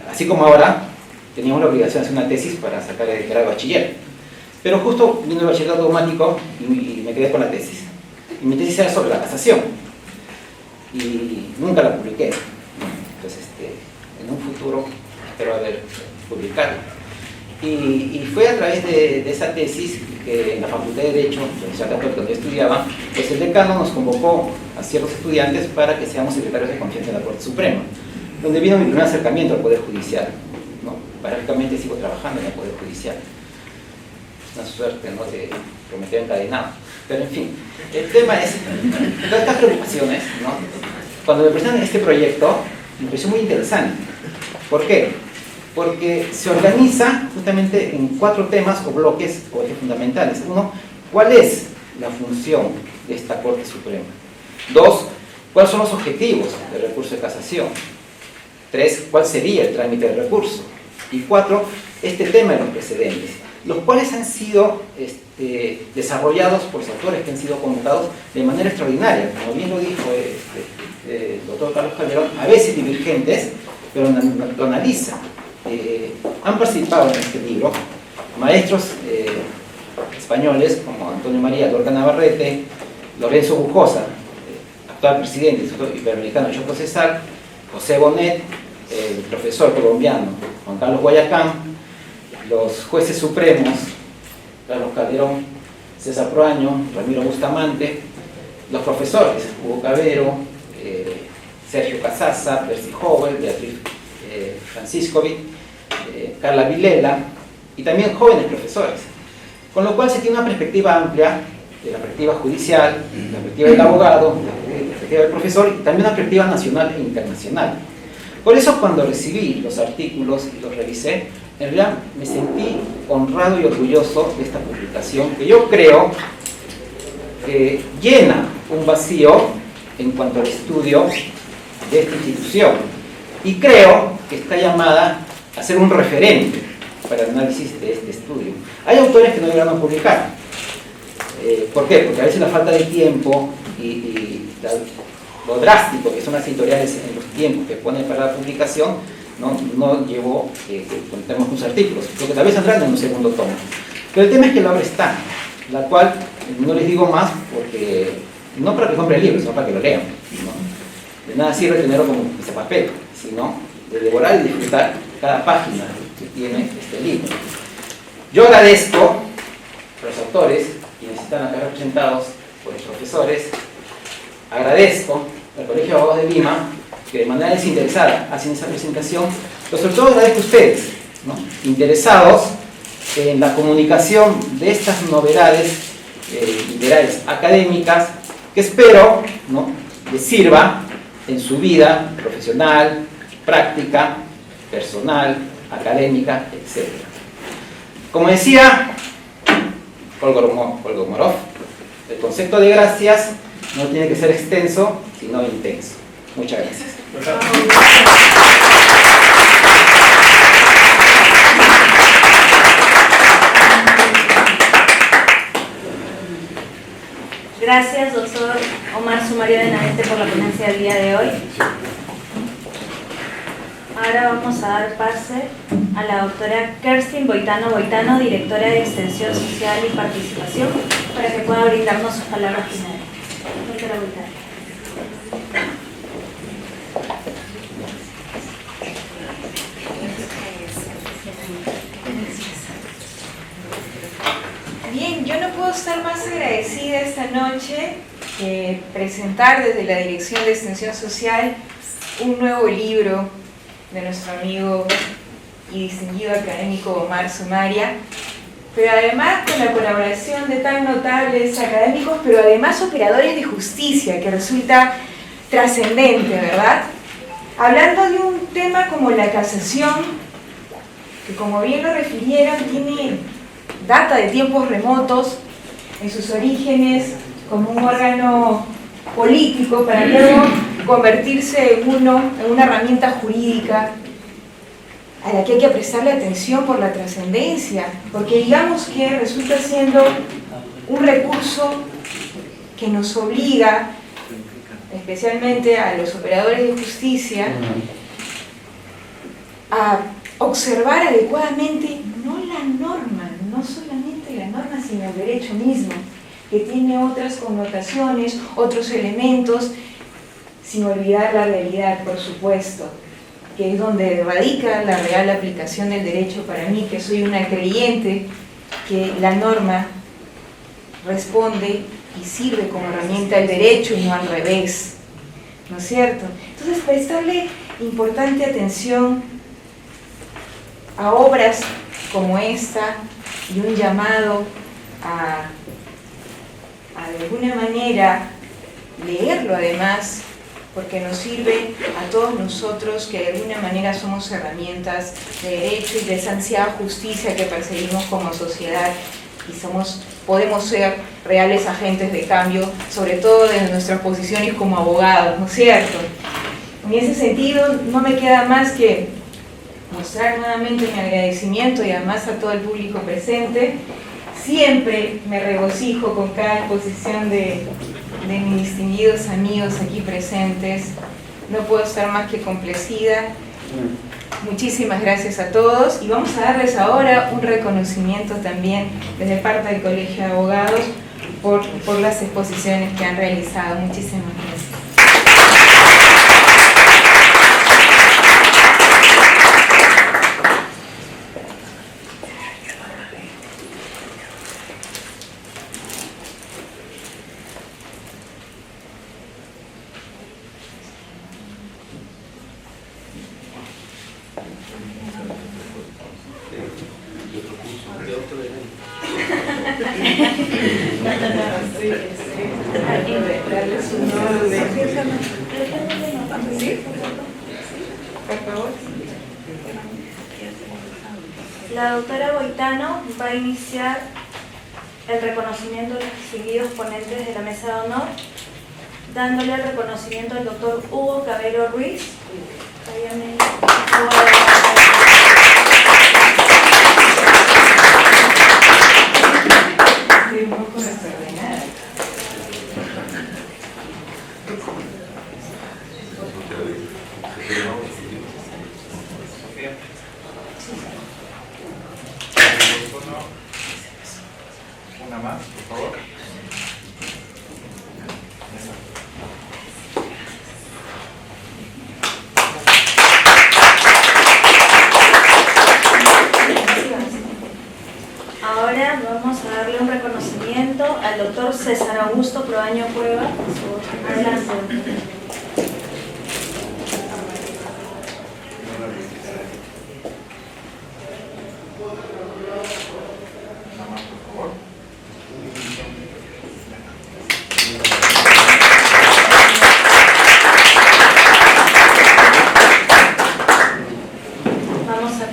así como ahora, teníamos la obligación de hacer una tesis para sacar el grado de bachiller. Pero justo vino el bachillerato automático y me quedé con la tesis. Y mi tesis era sobre la casación. Y nunca la publiqué. Entonces, en un futuro espero haber publicado. Y fue a través de esa tesis que en la Facultad de Derecho, en la Universidad Católica donde yo estudiaba, pues el decano nos convocó a ciertos estudiantes para que seamos secretarios de confianza de la Corte Suprema, donde vino mi primer acercamiento al Poder Judicial, ¿no? Paradójicamente sigo trabajando en el Poder Judicial. Es una suerte, ¿no?, de prometer encadenado. Pero en fin, el tema es, todas estas preocupaciones, ¿no?, cuando me presentan este proyecto, me pareció muy interesante. ¿Por qué? Porque se organiza justamente en 4 temas o bloques o ejes fundamentales. 1, ¿cuál es la función de esta Corte Suprema? 2, ¿cuáles son los objetivos del recurso de casación? 3, ¿cuál sería el trámite del recurso? Y 4, este tema de los precedentes, los cuales han sido desarrollados por los autores que han sido convocados de manera extraordinaria, como bien lo dijo el doctor Carlos Calderón, a veces divergentes, pero lo analizan. Han participado en este libro maestros españoles como Antonio María Lorca Navarrete, Lorenzo Bujosa, actual presidente del Instituto Iberoamericano de Derecho Procesal, José Bonet, el profesor colombiano Juan Carlos Guayacán, los jueces supremos Carlos Calderón, César Proaño, Ramiro Bustamante, los profesores Hugo Cabero, Sergio Casaza, Percy Howell, Beatriz Franciscovic, Carla Vilela, y también jóvenes profesores, con lo cual se tiene una perspectiva amplia de la perspectiva judicial, la perspectiva del abogado, la perspectiva del profesor, y también una perspectiva nacional e internacional. Por eso, cuando recibí los artículos y los revisé, en realidad me sentí honrado y orgulloso de esta publicación, que yo creo que llena un vacío en cuanto al estudio de esta institución, y creo que está llamada a ser un referente para el análisis de este estudio. Hay autores que no llegaron a publicar. ¿Por qué? Porque a veces la falta de tiempo y lo drástico que son las editoriales en los tiempos que ponen para la publicación no llevó que contemos unos artículos, porque tal vez saldrán en un segundo tomo. Pero el tema es que la obra está, la cual no les digo más porque no para que compren el libro, sino para que lo lean, ¿no? De nada sirve tenerlo como ese papel, sino de devorar y disfrutar cada página que tiene este libro. Yo agradezco a los autores, quienes están acá representados por los profesores, agradezco al Colegio de Abogados de Lima, que de manera desinteresada hacen esa presentación, pero sobre todo agradezco a ustedes, ¿no?, interesados en la comunicación de estas novedades literarias académicas, que espero, ¿no?, les sirva en su vida profesional, práctica, personal, académica, etc. Como decía Kolmogorov, el concepto de gracias no tiene que ser extenso, sino intenso. Muchas gracias. Gracias, doctor Omar Sumario Benavente, por la ponencia del día de hoy. Ahora vamos a dar pase a la doctora Kerstin Boitano, directora de Extensión Social y Participación, para que pueda brindarnos sus palabras finales. Doctora Boitano. Bien, yo no puedo estar más agradecida esta noche que presentar desde la Dirección de Extensión Social un nuevo libro de nuestro amigo y distinguido académico Omar Sumaria, pero además con la colaboración de tan notables académicos, pero además operadores de justicia, que resulta trascendente, ¿verdad? Hablando de un tema como la casación, que como bien lo refirieron, data de tiempos remotos, en sus orígenes como un órgano político para luego convertirse en una herramienta jurídica a la que hay que prestarle atención por la trascendencia, porque digamos que resulta siendo un recurso que nos obliga, especialmente a los operadores de justicia, a observar adecuadamente no la norma, no solamente la norma, sino el derecho mismo, que tiene otras connotaciones, otros elementos, sin olvidar la realidad, por supuesto, que es donde radica la real aplicación del derecho para mí, que soy una creyente que la norma responde y sirve como herramienta al derecho y no al revés, ¿no es cierto? Entonces, prestarle importante atención a obras como esta y un llamado a de alguna manera leerlo además, porque nos sirve a todos nosotros que de alguna manera somos herramientas de derecho y de esa ansiada justicia que perseguimos como sociedad y podemos ser reales agentes de cambio, sobre todo desde nuestras posiciones como abogados, ¿no es cierto? En ese sentido, no me queda más que mostrar nuevamente mi agradecimiento y además a todo el público presente. Siempre me regocijo con cada exposición de mis distinguidos amigos aquí presentes. No puedo estar más que complacida. Muchísimas gracias a todos y vamos a darles ahora un reconocimiento también desde parte del Colegio de Abogados por las exposiciones que han realizado. Muchísimas gracias. La doctora Boitano va a iniciar el reconocimiento de los distinguidos ponentes de la mesa de honor, dándole el reconocimiento al doctor Hugo Cabero Ruiz. Estoy un poco desordenada. Una más, por favor. Ahora vamos a darle un reconocimiento al doctor César Augusto Proaño Cueva. Adelante. Vamos a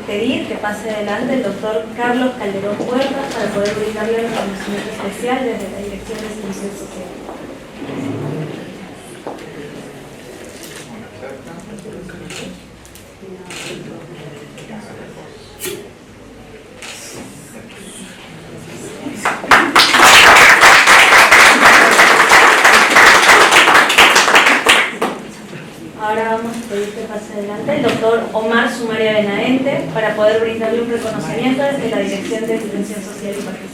pedir que pase adelante el doctor Carlos Calderón Puerta para poder brindarle el reconocimiento especial desde la Dirección de Servicios Sociales. Ahora vamos a pedir que pase adelante el doctor Omar Sumaria Benaente para poder brindarle un reconocimiento desde la Dirección de Extensión Social y Participación.